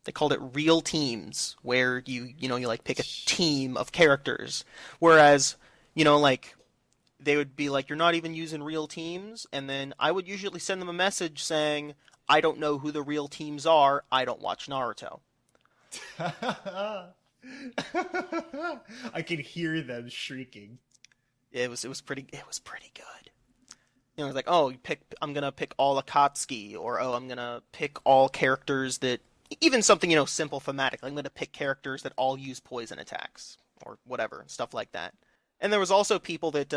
They called it real teams, where you like pick a team of characters. Whereas, like they would be like, you're not even using real teams, and then I would usually send them a message saying, I don't know who the real teams are. I don't watch Naruto. I can hear them shrieking. It was pretty good. It was like, oh, I'm gonna pick all Akatsuki, or oh, I'm gonna pick all characters that, even something simple thematic. I'm gonna pick characters that all use poison attacks or whatever, stuff like that. And there was also people that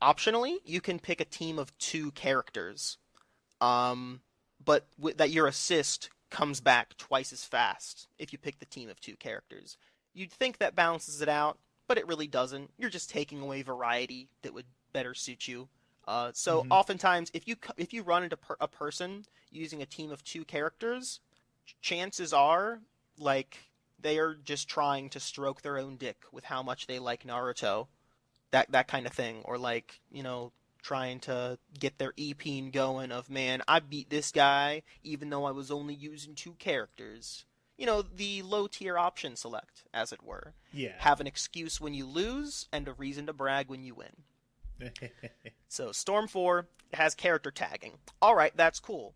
optionally you can pick a team of 2 characters, but that your assist comes back twice as fast if you pick the team of 2 characters. You'd think that balances it out, but it really doesn't. You're just taking away variety that would better suit you. So oftentimes, if you run into a person using a team of 2 characters, chances are, like, they are just trying to stroke their own dick with how much they like Naruto, that kind of thing, or like, trying to get their EP going of, man, I beat this guy even though I was only using 2 characters. The low tier option select, as it were. Yeah. Have an excuse when you lose and a reason to brag when you win. So Storm 4 has character tagging. Alright, that's cool.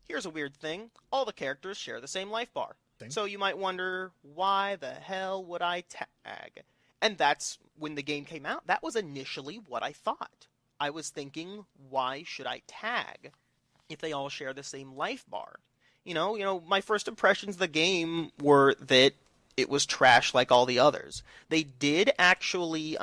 Here's a weird thing. All the characters share the same life bar. So you might wonder, why the hell would I tag? And that's, when the game came out, that was initially what I thought. I was thinking, why should I tag if they all share the same life bar? My first impressions of the game were that it was trash like all the others. They did actually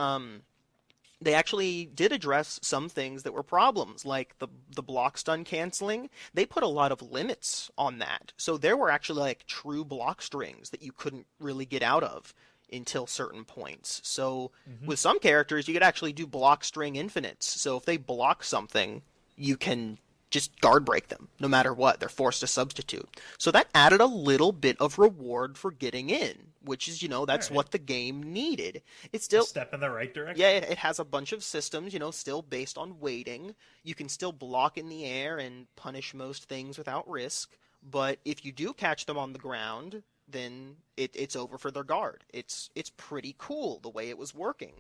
did address some things that were problems, like the block stun canceling. They put a lot of limits on that. So there were actually like true block strings that you couldn't really get out of until certain points. So with some characters, you could actually do block string infinites. So if they block something, you can just guard break them no matter what. They're forced to substitute. So that added a little bit of reward for getting in, which is, that's what the game needed. It's still a step in the right direction. Yeah, it has a bunch of systems, still based on weighting. You can still block in the air and punish most things without risk. But if you do catch them on the ground, then it's over for their guard. It's pretty cool the way it was working.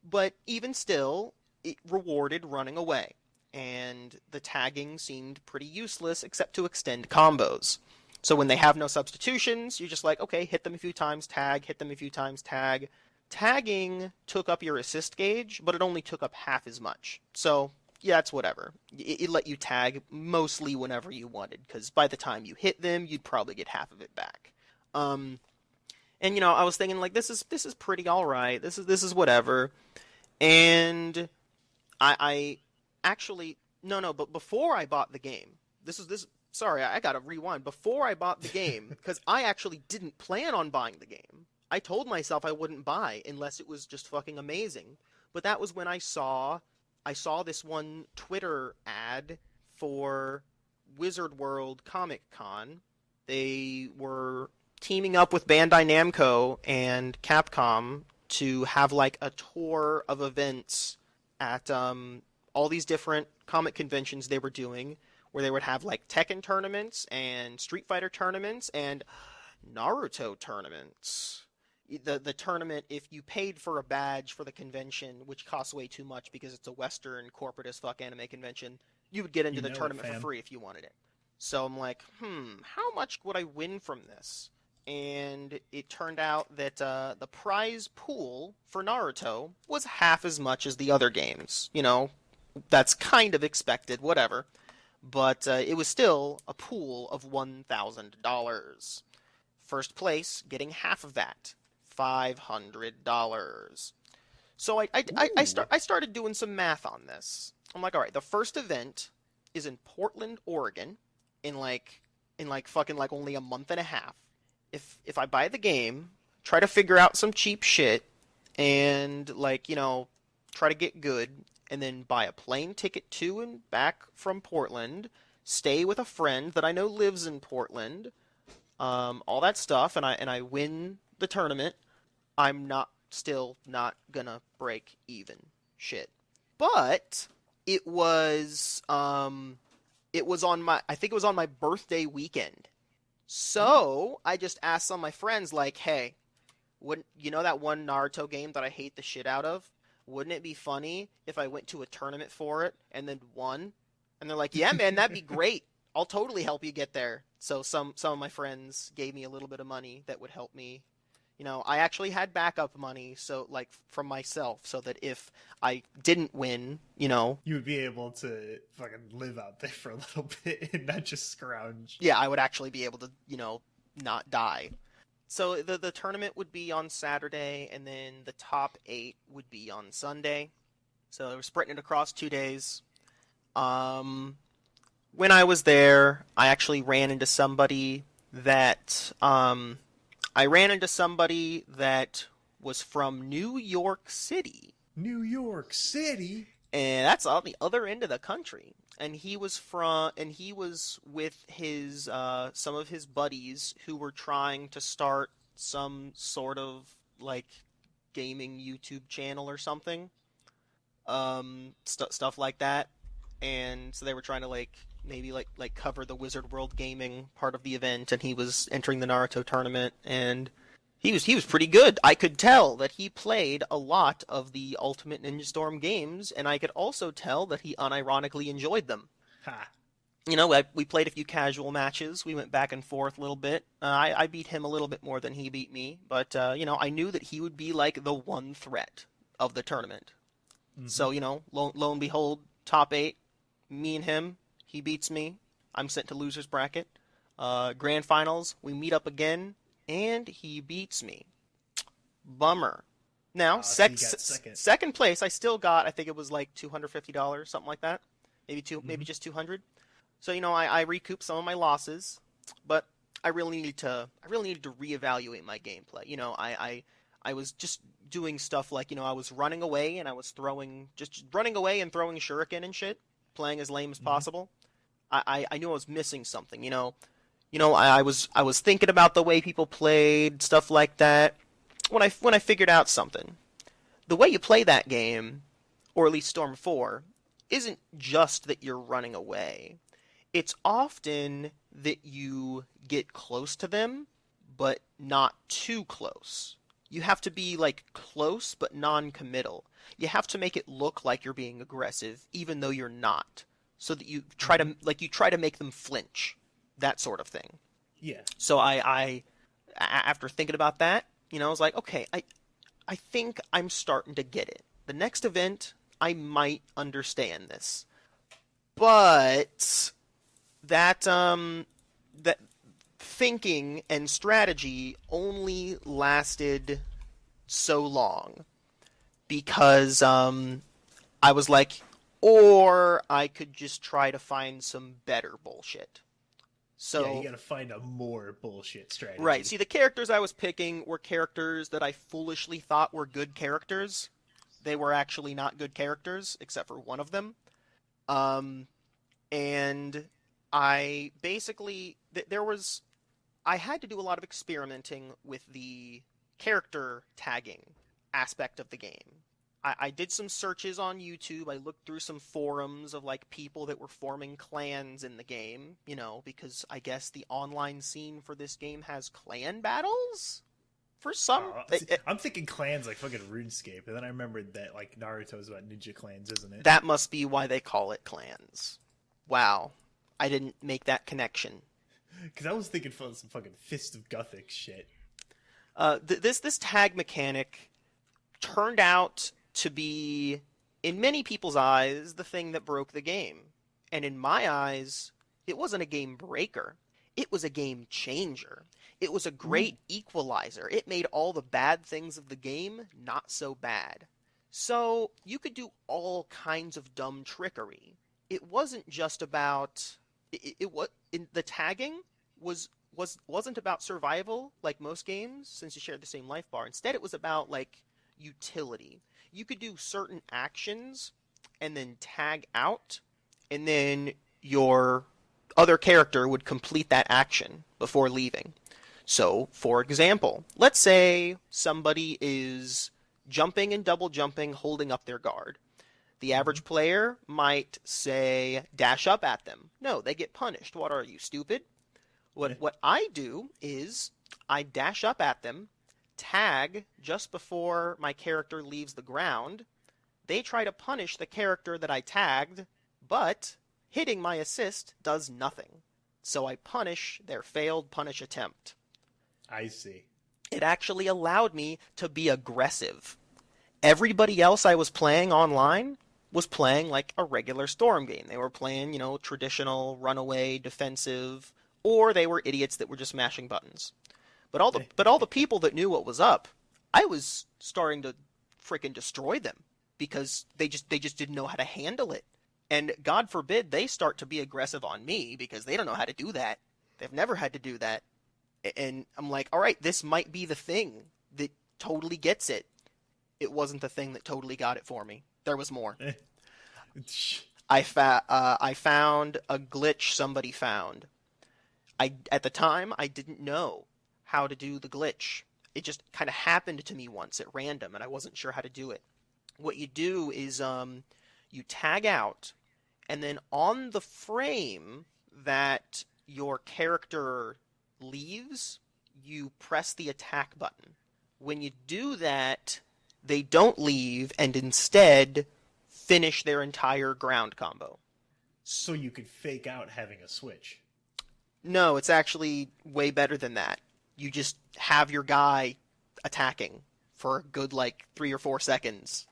But even still, it rewarded running away. And the tagging seemed pretty useless except to extend combos. So when they have no substitutions, you're just like, okay, hit them a few times, tag, hit them a few times, tag. Tagging took up your assist gauge, but it only took up half as much. So, yeah, it's whatever. It let you tag mostly whenever you wanted, because by the time you hit them, you'd probably get half of it back. And I was thinking, like, this is pretty alright. This is whatever. And I actually, but before I bought the game, sorry, I gotta rewind. Before I bought the game, because I actually didn't plan on buying the game. I told myself I wouldn't buy unless it was just fucking amazing. But that was when I saw this one Twitter ad for Wizard World Comic Con. They were teaming up with Bandai Namco and Capcom to have like a tour of events at all these different comic conventions they were doing, where they would have like Tekken tournaments and Street Fighter tournaments and Naruto tournaments. The tournament, if you paid for a badge for the convention, which costs way too much because it's a Western corporate as fuck anime convention, you would get into the tournament for free if you wanted it. So I'm like, how much would I win from this? and it turned out that the prize pool for Naruto was half as much as the other games. That's kind of expected, whatever. But it was still a pool of $1,000. First place getting half of that, $500. So I started doing some math on this. I'm like, all right, the first event is in Portland, Oregon, in fucking like only a month and a half. If I buy the game, try to figure out some cheap shit, and try to get good, and then buy a plane ticket to and back from Portland, stay with a friend that I know lives in Portland, all that stuff, and I win the tournament, I'm still not gonna break even. Shit. But it was on my birthday weekend. So I just asked some of my friends, like, hey, wouldn't that one Naruto game that I hate the shit out of? Wouldn't it be funny if I went to a tournament for it and then won? And they're like, yeah, man, that'd be great. I'll totally help you get there. So some of my friends gave me a little bit of money that would help me. I actually had backup money, so from myself, so that if I didn't win, you would be able to fucking live out there for a little bit and not just scrounge. Yeah, I would actually be able to, not die. So the tournament would be on Saturday, and then the top 8 would be on Sunday. So they were spreading it across 2 days. When I was there, I actually ran into somebody that was from New York City. New York City? And that's on the other end of the country. And he was with his some of his buddies who were trying to start some sort of gaming YouTube channel or something. Stuff like that. And so they were trying to maybe cover the Wizard World Gaming part of the event, and he was entering the Naruto tournament, and he was pretty good. I could tell that he played a lot of the Ultimate Ninja Storm games, and I could also tell that he unironically enjoyed them. Ha. We played a few casual matches. We went back and forth a little bit. I beat him a little bit more than he beat me, but I knew that he would be the one threat of the tournament. Mm-hmm. So lo and behold, top 8, me and him. He beats me. I'm sent to loser's bracket. Grand finals, we meet up again, and he beats me. Bummer. Now, second place, I still got, I think it was $250, something like that. Maybe just 200. So I recouped some of my losses, but I really needed to reevaluate my gameplay. I was just doing stuff I was running away and throwing shuriken and shit, playing as lame as possible. I knew I was missing something. I was thinking about the way people played, stuff like that. When I figured out something, the way you play that game, or at least Storm 4, isn't just that you're running away. It's often that you get close to them, but not too close. You have to be close but non-committal. You have to make it look like you're being aggressive, even though you're not. So that you try to make them flinch, that sort of thing. Yeah. So I after thinking about that, I was like, okay, I think I'm starting to get it. The next event, I might understand this, but that thinking and strategy only lasted so long because I was like, or I could just try to find some better bullshit. So yeah, you gotta find a more bullshit strategy. Right. See, the characters I was picking were characters that I foolishly thought were good characters. They were actually not good characters, except for one of them. And I basically I had to do a lot of experimenting with the character tagging aspect of the game. I did some searches on YouTube. I looked through some forums of people that were forming clans in the game, because I guess the online scene for this game has clan battles for some. I'm thinking clans like fucking RuneScape, and then I remembered that Naruto's about ninja clans, isn't it? That must be why they call it clans. Wow, I didn't make that connection. Because I was thinking for some fucking Fist of Gothic shit. This tag mechanic turned out to be, in many people's eyes, the thing that broke the game. And in my eyes, it wasn't a game breaker. It was a game changer. It was a great equalizer. It made all the bad things of the game not so bad. So you could do all kinds of dumb trickery. It wasn't just about the tagging wasn't about survival like most games, since you shared the same life bar. Instead, it was about like utility. You could do certain actions and then tag out, and then your other character would complete that action before leaving. So, for example, let's say somebody is jumping and double jumping, holding up their guard. The average player might say, dash up at them. No, they get punished. What are you, stupid? What I do is I dash up at them, tag just before my character leaves the ground. They try to punish the character that I tagged, but hitting my assist does nothing. So I punish their failed punish attempt. I see. It actually allowed me to be aggressive. Everybody else I was playing online was playing like a regular Storm game. They were playing, traditional runaway defensive, or they were idiots that were just mashing buttons. But all the people that knew what was up, I was starting to frickin' destroy them because they just didn't know how to handle it. And God forbid they start to be aggressive on me because they don't know how to do that. They've never had to do that. And I'm like, all right, this might be the thing that totally gets it. It wasn't the thing that totally got it for me. There was more. I found a glitch somebody found. At the time, I didn't know how to do the glitch. It just kind of happened to me once at random, and I wasn't sure how to do it. What you do is you tag out, and then on the frame that your character leaves, you press the attack button. When you do that, they don't leave and instead finish their entire ground combo. So you could fake out having a switch. No, it's actually way better than that. You just have your guy attacking for a good 3 or 4 seconds.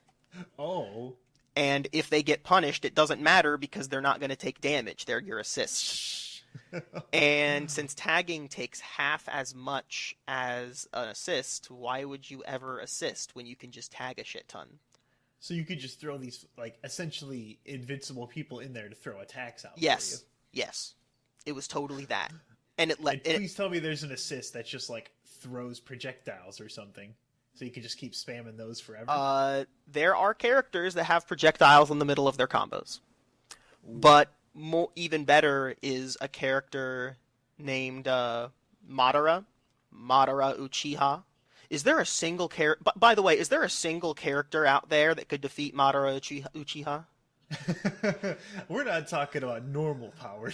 Oh. And if they get punished, it doesn't matter because they're not going to take damage. They're your assist. And since tagging takes half as much as an assist, why would you ever assist when you can just tag a shit ton? So you could just throw these, essentially invincible people in there to throw attacks out Yes. for you. Yes. It was totally that. And please tell me there's an assist that just, throws projectiles or something. So you can just keep spamming those forever? There are characters that have projectiles in the middle of their combos. Ooh. But even better is a character named Madara Uchiha. Is there a single character... By the way, is there a single character out there that could defeat Madara Uchiha? We're not talking about normal power.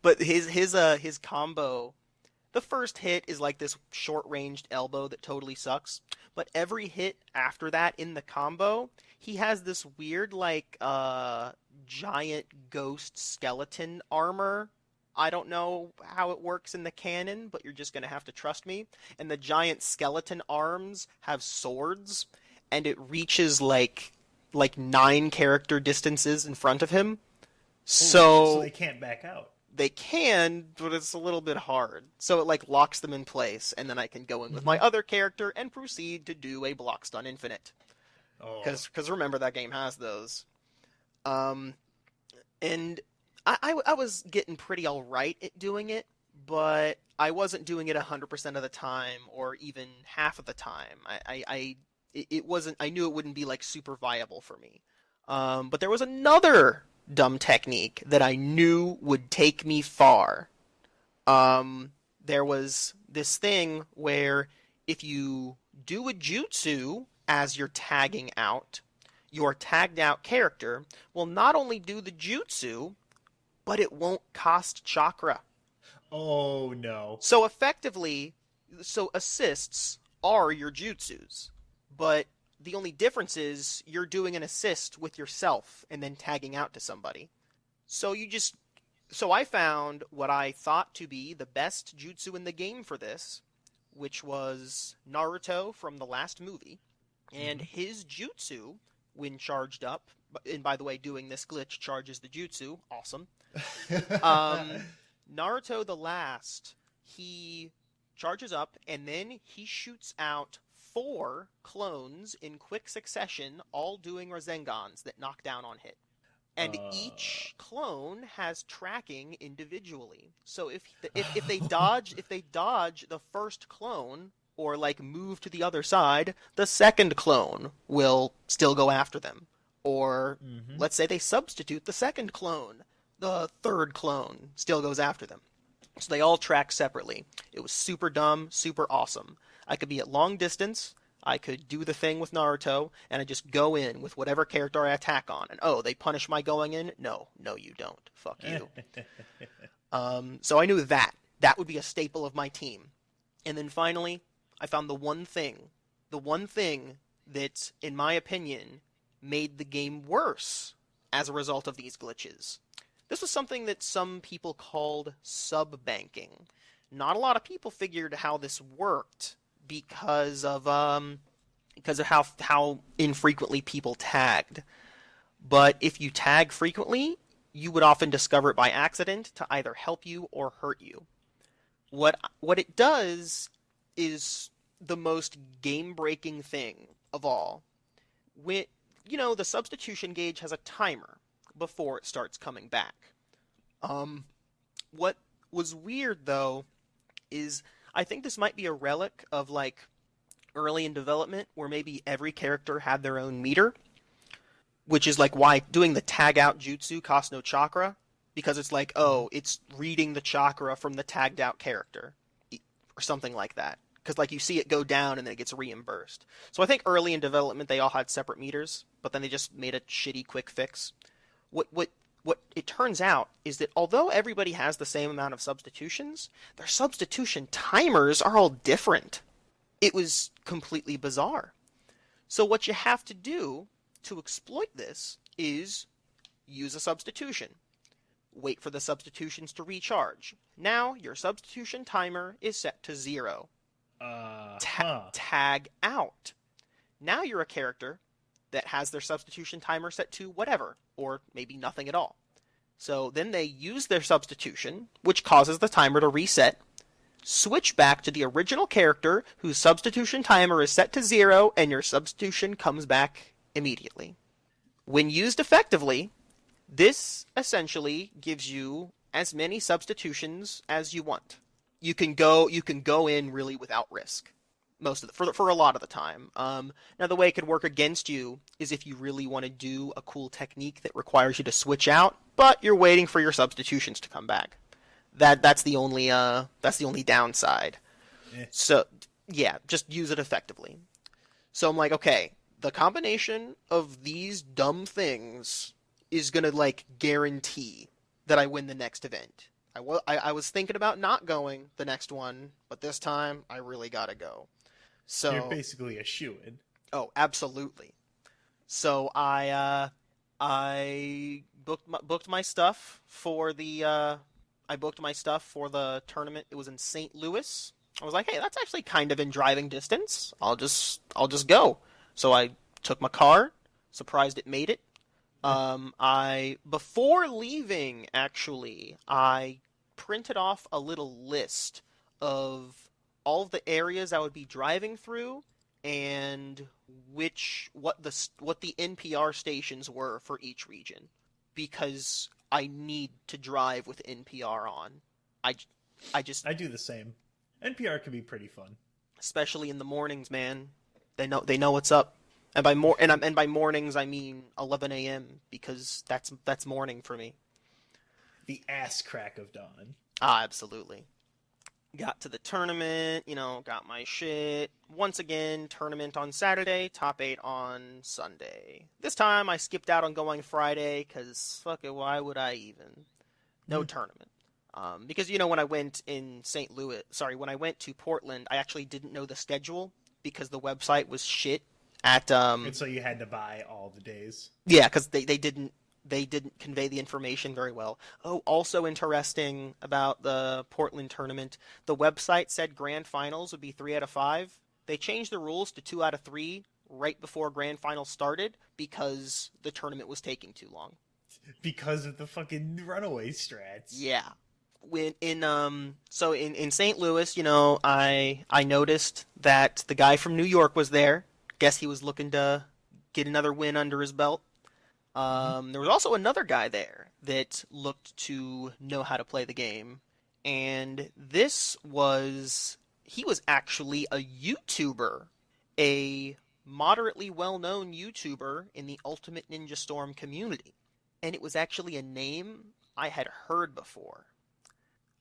But his combo... The first hit is like this short-ranged elbow that totally sucks. But every hit after that in the combo, he has this weird, giant ghost skeleton armor. I don't know how it works in the canon, but you're just going to have to trust me. And the giant skeleton arms have swords, and it reaches, 9 character distances in front of him. So they can't back out. They can, but it's a little bit hard. So it locks them in place, and then I can go in with my other character and proceed to do a block stun infinite. Because remember, that game has those. And I was getting pretty alright at doing it, but I wasn't doing it 100% of the time, or even half of the time. I knew it wouldn't be super viable for me. But there was another dumb technique that I knew would take me far. There was this thing where if you do a jutsu as you're tagging out, your tagged out character will not only do the jutsu, but it won't cost chakra. Oh no. So effectively, assists are your jutsus, but the only difference is you're doing an assist with yourself and then tagging out to somebody. So you just So I found what I thought to be the best jutsu in the game for this, which was Naruto from the last movie, and Hmm. his jutsu, when charged up, and by the way, doing this glitch charges the jutsu, awesome. Um, Naruto the last, he charges up, and then he shoots out four clones in quick succession, all doing Razengans that knock down on hit. And uh, each clone has tracking individually. So if they dodge the first clone or like move to the other side, the second clone will still go after them. Or hmm. let's say they substitute the second clone, the third clone still goes after them. So they all track separately. It was super dumb, super awesome. I could be at long distance. I could do the thing with Naruto, and I just go in with whatever character I attack on. And oh, they punish my going in? No, no, you don't. Fuck you. So I knew that. That would be a staple of my team. And then finally, I found the one thing that, in my opinion, made the game worse as a result of these glitches. This was something that some people called sub-banking. Not a lot of people figured how this worked because of how infrequently people tagged. But if you tag frequently, you would often discover it by accident to either help you or hurt you. What it does is the most game-breaking thing of all. When the substitution gauge has a timer before it starts coming back. Um, what was weird though is I think this might be a relic of like early in development where maybe every character had their own meter, which is like why doing the tag out jutsu costs no chakra because it's like, Hmm. oh, it's reading the chakra from the tagged out character or something like that. Because like you see it go down and then it gets reimbursed. So I think early in development they all had separate meters, but then they just made a shitty quick fix. What it turns out is that although everybody has the same amount of substitutions, their substitution timers are all different. It was completely bizarre. So what you have to do to exploit this is use a substitution. Wait for the substitutions to recharge. Now your substitution timer is set to 0. Huh. Tag out. Now you're a character that has their substitution timer set to whatever, or maybe nothing at all. So then they use their substitution, which causes the timer to reset, switch back to the original character whose substitution timer is set to 0, and your substitution comes back immediately. When used effectively, this essentially gives you as many substitutions as you want. You can go in really without risk most of for a lot of the time. Now the way it could work against you is if you really want to do a cool technique that requires you to switch out, but you're waiting for your substitutions to come back. That's the only downside. Eh. So yeah, just use it effectively. So I'm like, okay, the combination of these dumb things is gonna like guarantee that I win the next event. I was thinking about not going the next one, but this time I really gotta go. You're So, basically a shoo-in. oh, absolutely. So I booked my stuff for the tournament. It was in St. Louis. I was like, hey, that's actually kind of in driving distance. I'll just go. So I took my car. Surprised it made it. I before leaving, actually, I printed off a little list of all of the areas I would be driving through and what the NPR stations were for each region because I need to drive with NPR on. I I just I do the same. NPR can be pretty fun. especially in the mornings, man. They know what's up. And by mornings I mean 11 a.m. because that's morning for me. The ass crack of dawn. Ah, absolutely. Got to the tournament, got my shit. Once again, tournament on Saturday, top 8 on Sunday. This time I skipped out on going Friday because fuck it, why would I even? No Hmm. tournament. Because when I went in St. Louis, sorry, when I went to Portland, I actually didn't know the schedule because the website was shit at And so you had to buy all the days. yeah, because they didn't they didn't convey the information very well. Oh, also interesting about the Portland tournament, the website said grand finals would be 3 out of 5. They changed the rules to 2 out of 3 right before grand finals started because the tournament was taking too long. Because of the fucking runaway strats. Yeah. In St. Louis, I noticed that the guy from New York was there. Guess he was looking to get another win under his belt. There was also another guy there that looked to know how to play the game, and he was actually a YouTuber, a moderately well-known YouTuber in the Ultimate Ninja Storm community, and it was actually a name I had heard before.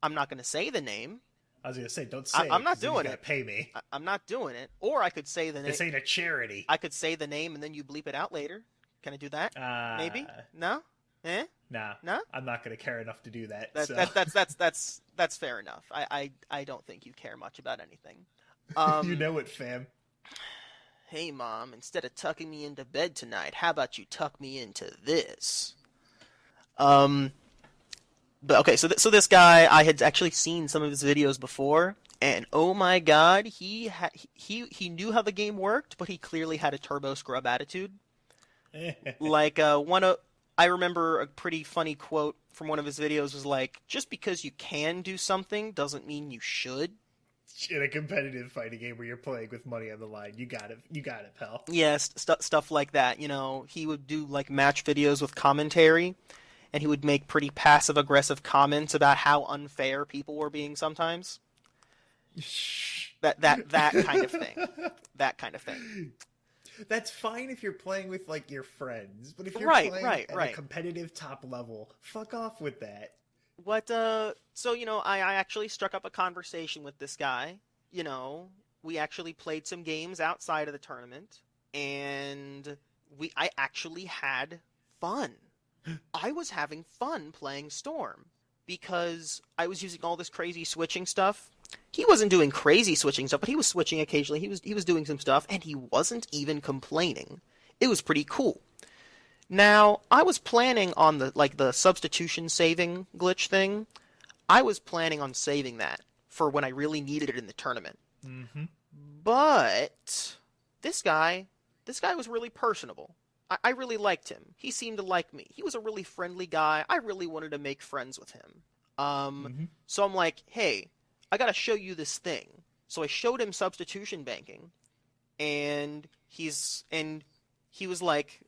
I'm not going to say the name. I was going to say, don't say I'm it, not doing it. Pay me. I'm not doing it. Or I could say the name. This ain't a charity. I could say the name and then you bleep it out later. Can I do that? Maybe? No? Nah. No? I'm not going to care enough to do that. That's fair enough. I don't think you care much about anything. You know it, fam. Hey, Mom, instead of tucking me into bed tonight, how about you tuck me into this? But okay, so this guy, I had actually seen some of his videos before, and oh my god, he knew how the game worked, but he clearly had a turbo scrub attitude. Like I remember a pretty funny quote from one of his videos was like, "Just because you can do something doesn't mean you should." In a competitive fighting game where you're playing with money on the line, you got it, pal. Yes, stuff like that. He would do like match videos with commentary, and he would make pretty passive-aggressive comments about how unfair people were being sometimes. That kind of thing. That kind of thing. That's fine if you're playing with like your friends, but if you're playing at a competitive top level, fuck off with that. I actually struck up a conversation with this guy. We actually played some games outside of the tournament, and I actually had fun. I was having fun playing Storm because I was using all this crazy switching stuff. He wasn't doing crazy switching stuff, but he was switching occasionally. He was doing some stuff, and he wasn't even complaining. It was pretty cool. Now, I was planning on the substitution saving glitch thing. I was planning on saving that for when I really needed it in the tournament. Mm-hmm. But this guy was really personable. I really liked him. He seemed to like me. He was a really friendly guy. I really wanted to make friends with him. So I'm like, hey, I gotta show you this thing. So I showed him substitution banking, and he was like,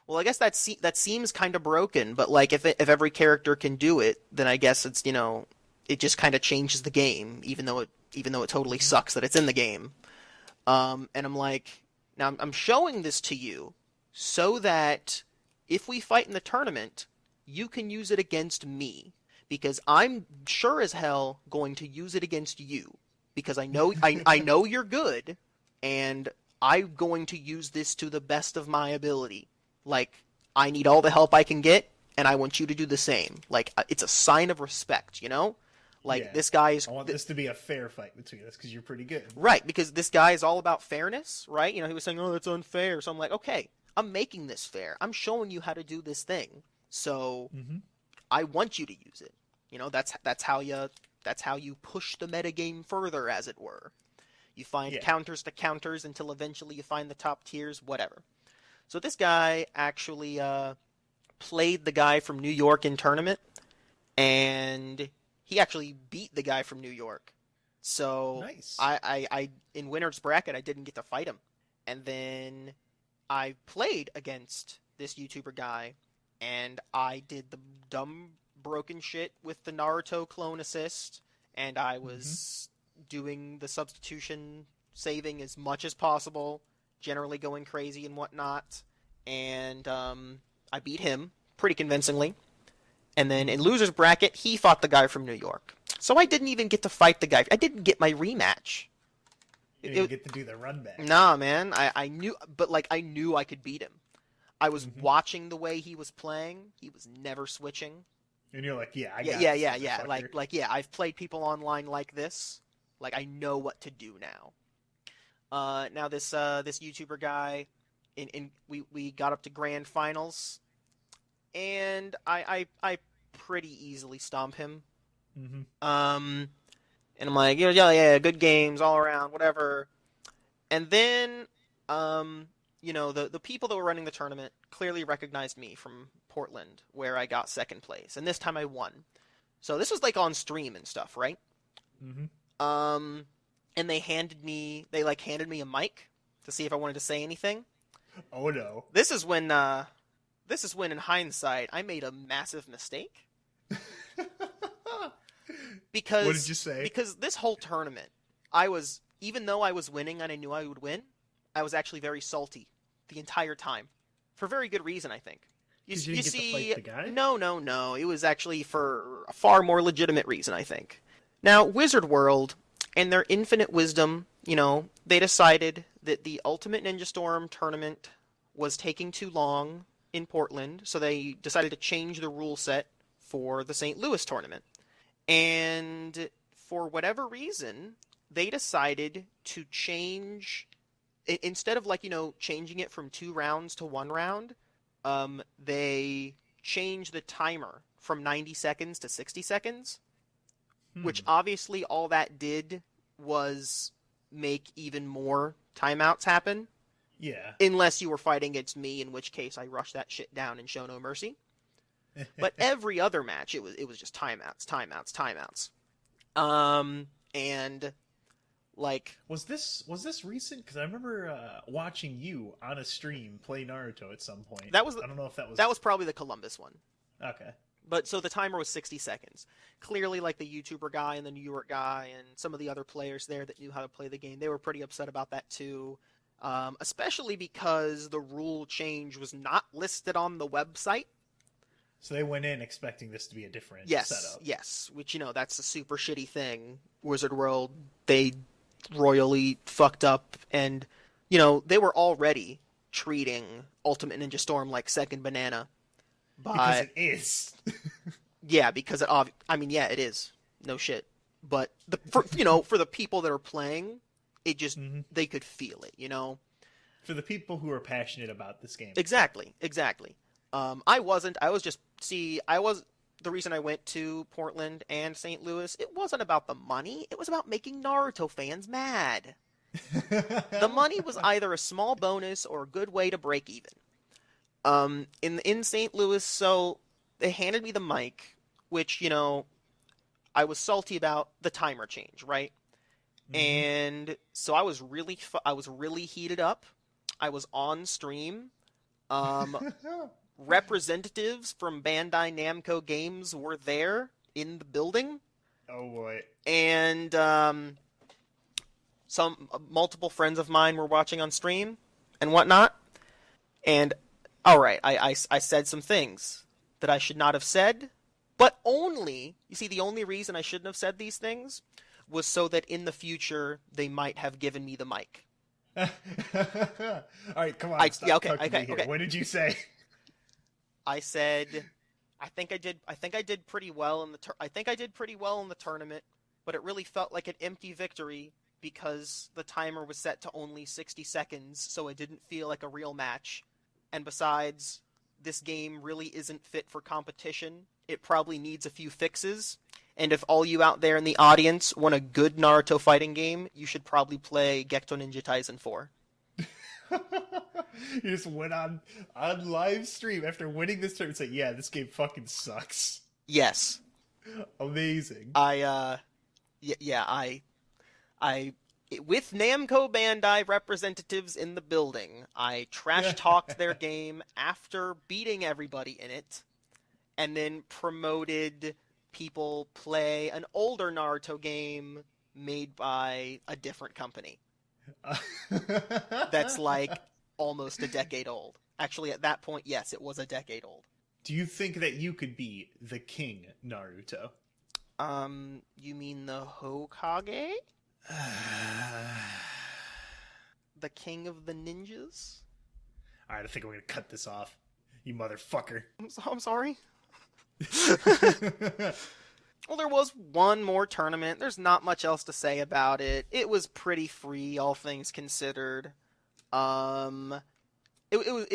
well, I guess that seems kind of broken, but like if every character can do it, then I guess it's it just kind of changes the game, even though it totally sucks that it's in the game. And I'm like, now I'm showing this to you so that if we fight in the tournament, you can use it against me, because I'm sure as hell going to use it against you, because I know I know you're good, and I'm going to use this to the best of my ability. Like, I need all the help I can get, and I want you to do the same. Like, it's a sign of respect, Like, yeah. This guy is... I want this to be a fair fight between us, because you're pretty good. Right, because this guy is all about fairness, right? He was saying, oh, that's unfair. So I'm like, okay, I'm making this fair. I'm showing you how to do this thing. So, I want you to use it. That's how you push the metagame further, as it were. You find counters to counters until eventually you find the top tiers, whatever. So this guy actually played the guy from New York in tournament, and he actually beat the guy from New York. So nice. I in winner's bracket, I didn't get to fight him. And then I played against this YouTuber guy, and I did the dumb broken shit with the Naruto clone assist, and I was doing the substitution saving as much as possible, generally going crazy and whatnot, and I beat him pretty convincingly. And then in loser's bracket, he fought the guy from New York. So I didn't even get to fight the guy. I didn't get my rematch. You didn't get to do the run back. Nah, man. I knew, but I knew I could beat him. I was watching the way he was playing. He was never switching. And you're like, yeah, yeah. Yeah, I've played people online like this. Like, I know what to do now. Now this YouTuber guy, we got up to grand finals, and I pretty easily stomp him. Mm-hmm. And I'm like, yeah, good games all around, whatever. And then, the people that were running the tournament clearly recognized me from Portland, where I got second place, and this time I won. So this was like on stream and stuff, right? Mm-hmm. And they handed me a mic to see if I wanted to say anything. Oh no. This is when in hindsight I made a massive mistake. Because what did you say? Because this whole tournament, even though I was winning and I knew I would win, I was actually very salty the entire time. For very good reason, I think. You didn't get to fight the guy? No. It was actually for a far more legitimate reason, I think. Now, Wizard World, in their infinite wisdom, they decided that the Ultimate Ninja Storm tournament was taking too long in Portland, so they decided to change the rule set for the St. Louis tournament. And for whatever reason, they decided to change, instead of changing it from 2 rounds to 1 round, they changed the timer from 90 seconds to 60 seconds, which obviously all that did was make even more timeouts happen. Yeah. Unless you were fighting against me, in which case I rushed that shit down and show no mercy. But every other match, it was just timeouts. And like, was this recent? Because I remember watching you on a stream play Naruto at some point. I don't know if that was probably the Columbus one. Okay. But so the timer was 60 seconds. Clearly, like the YouTuber guy and the New York guy and some of the other players there that knew how to play the game, they were pretty upset about that too. Especially because the rule change was not listed on the website. So they went in expecting this to be a different setup. Yes, which, that's a super shitty thing. Wizard World, they royally fucked up, and, they were already treating Ultimate Ninja Storm like second banana. Because it is. Yeah, because it is. No shit. But, for the people that are playing, it just, they could feel it, For the people who are passionate about this game. Exactly. The reason I went to Portland and St. Louis, it wasn't about the money, it was about making Naruto fans mad. The money was either a small bonus or a good way to break even. In St. Louis, so they handed me the mic, which, I was salty about the timer change, right? And so I was really heated up. I was on stream. Representatives from Bandai Namco Games were there in the building. Oh boy. And multiple friends of mine were watching on stream and whatnot. And alright, I said some things that I should not have said, but the only reason I shouldn't have said these things was so that in the future they might have given me the mic. Alright, come on. Okay. What did you say? I said, I think I did pretty well in the tournament, but it really felt like an empty victory because the timer was set to only 60 seconds, so it didn't feel like a real match. And besides, this game really isn't fit for competition. It probably needs a few fixes. And if all you out there in the audience want a good Naruto fighting game, you should probably play Gekto Ninja Taisen 4. You just went on live stream after winning this tournament and say, yeah, this game fucking sucks. Yes. Amazing. I with Namco Bandai representatives in the building, I trash-talked their game after beating everybody in it, and then promoted people play an older Naruto game made by a different company. That's like almost a decade old. Actually, at that point, yes, it was a decade old. Do you think that you could be the King Naruto? You mean the Hokage? The king of the ninjas? Alright, I think we're gonna cut this off. You motherfucker. I'm sorry. Well, there was one more tournament. There's not much else to say about it. It was pretty free, all things considered. It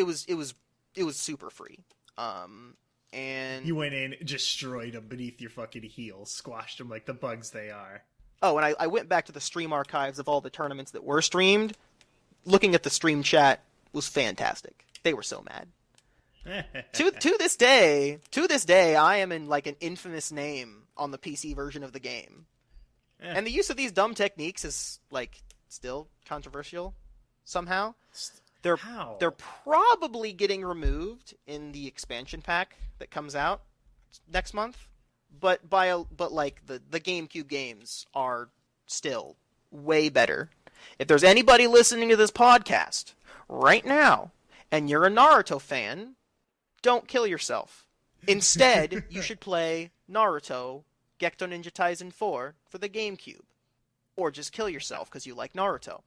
was super free. and You went in, destroyed them beneath your fucking heel, squashed them like the bugs they are. oh, and I went back to the stream archives of all the tournaments that were streamed. Looking at the stream chat was fantastic. They were so mad. to this day, I am in like an infamous name on the PC version of the game. And the use of these dumb techniques is like still controversial somehow. How? They're probably getting removed in the expansion pack that comes out next month. But like the GameCube games are still way better. If there's anybody listening to this podcast right now and you're a Naruto fan, don't kill yourself. Instead, you should play Naruto Gekto Ninja Taisen 4 for the GameCube. Or just kill yourself because you like Naruto.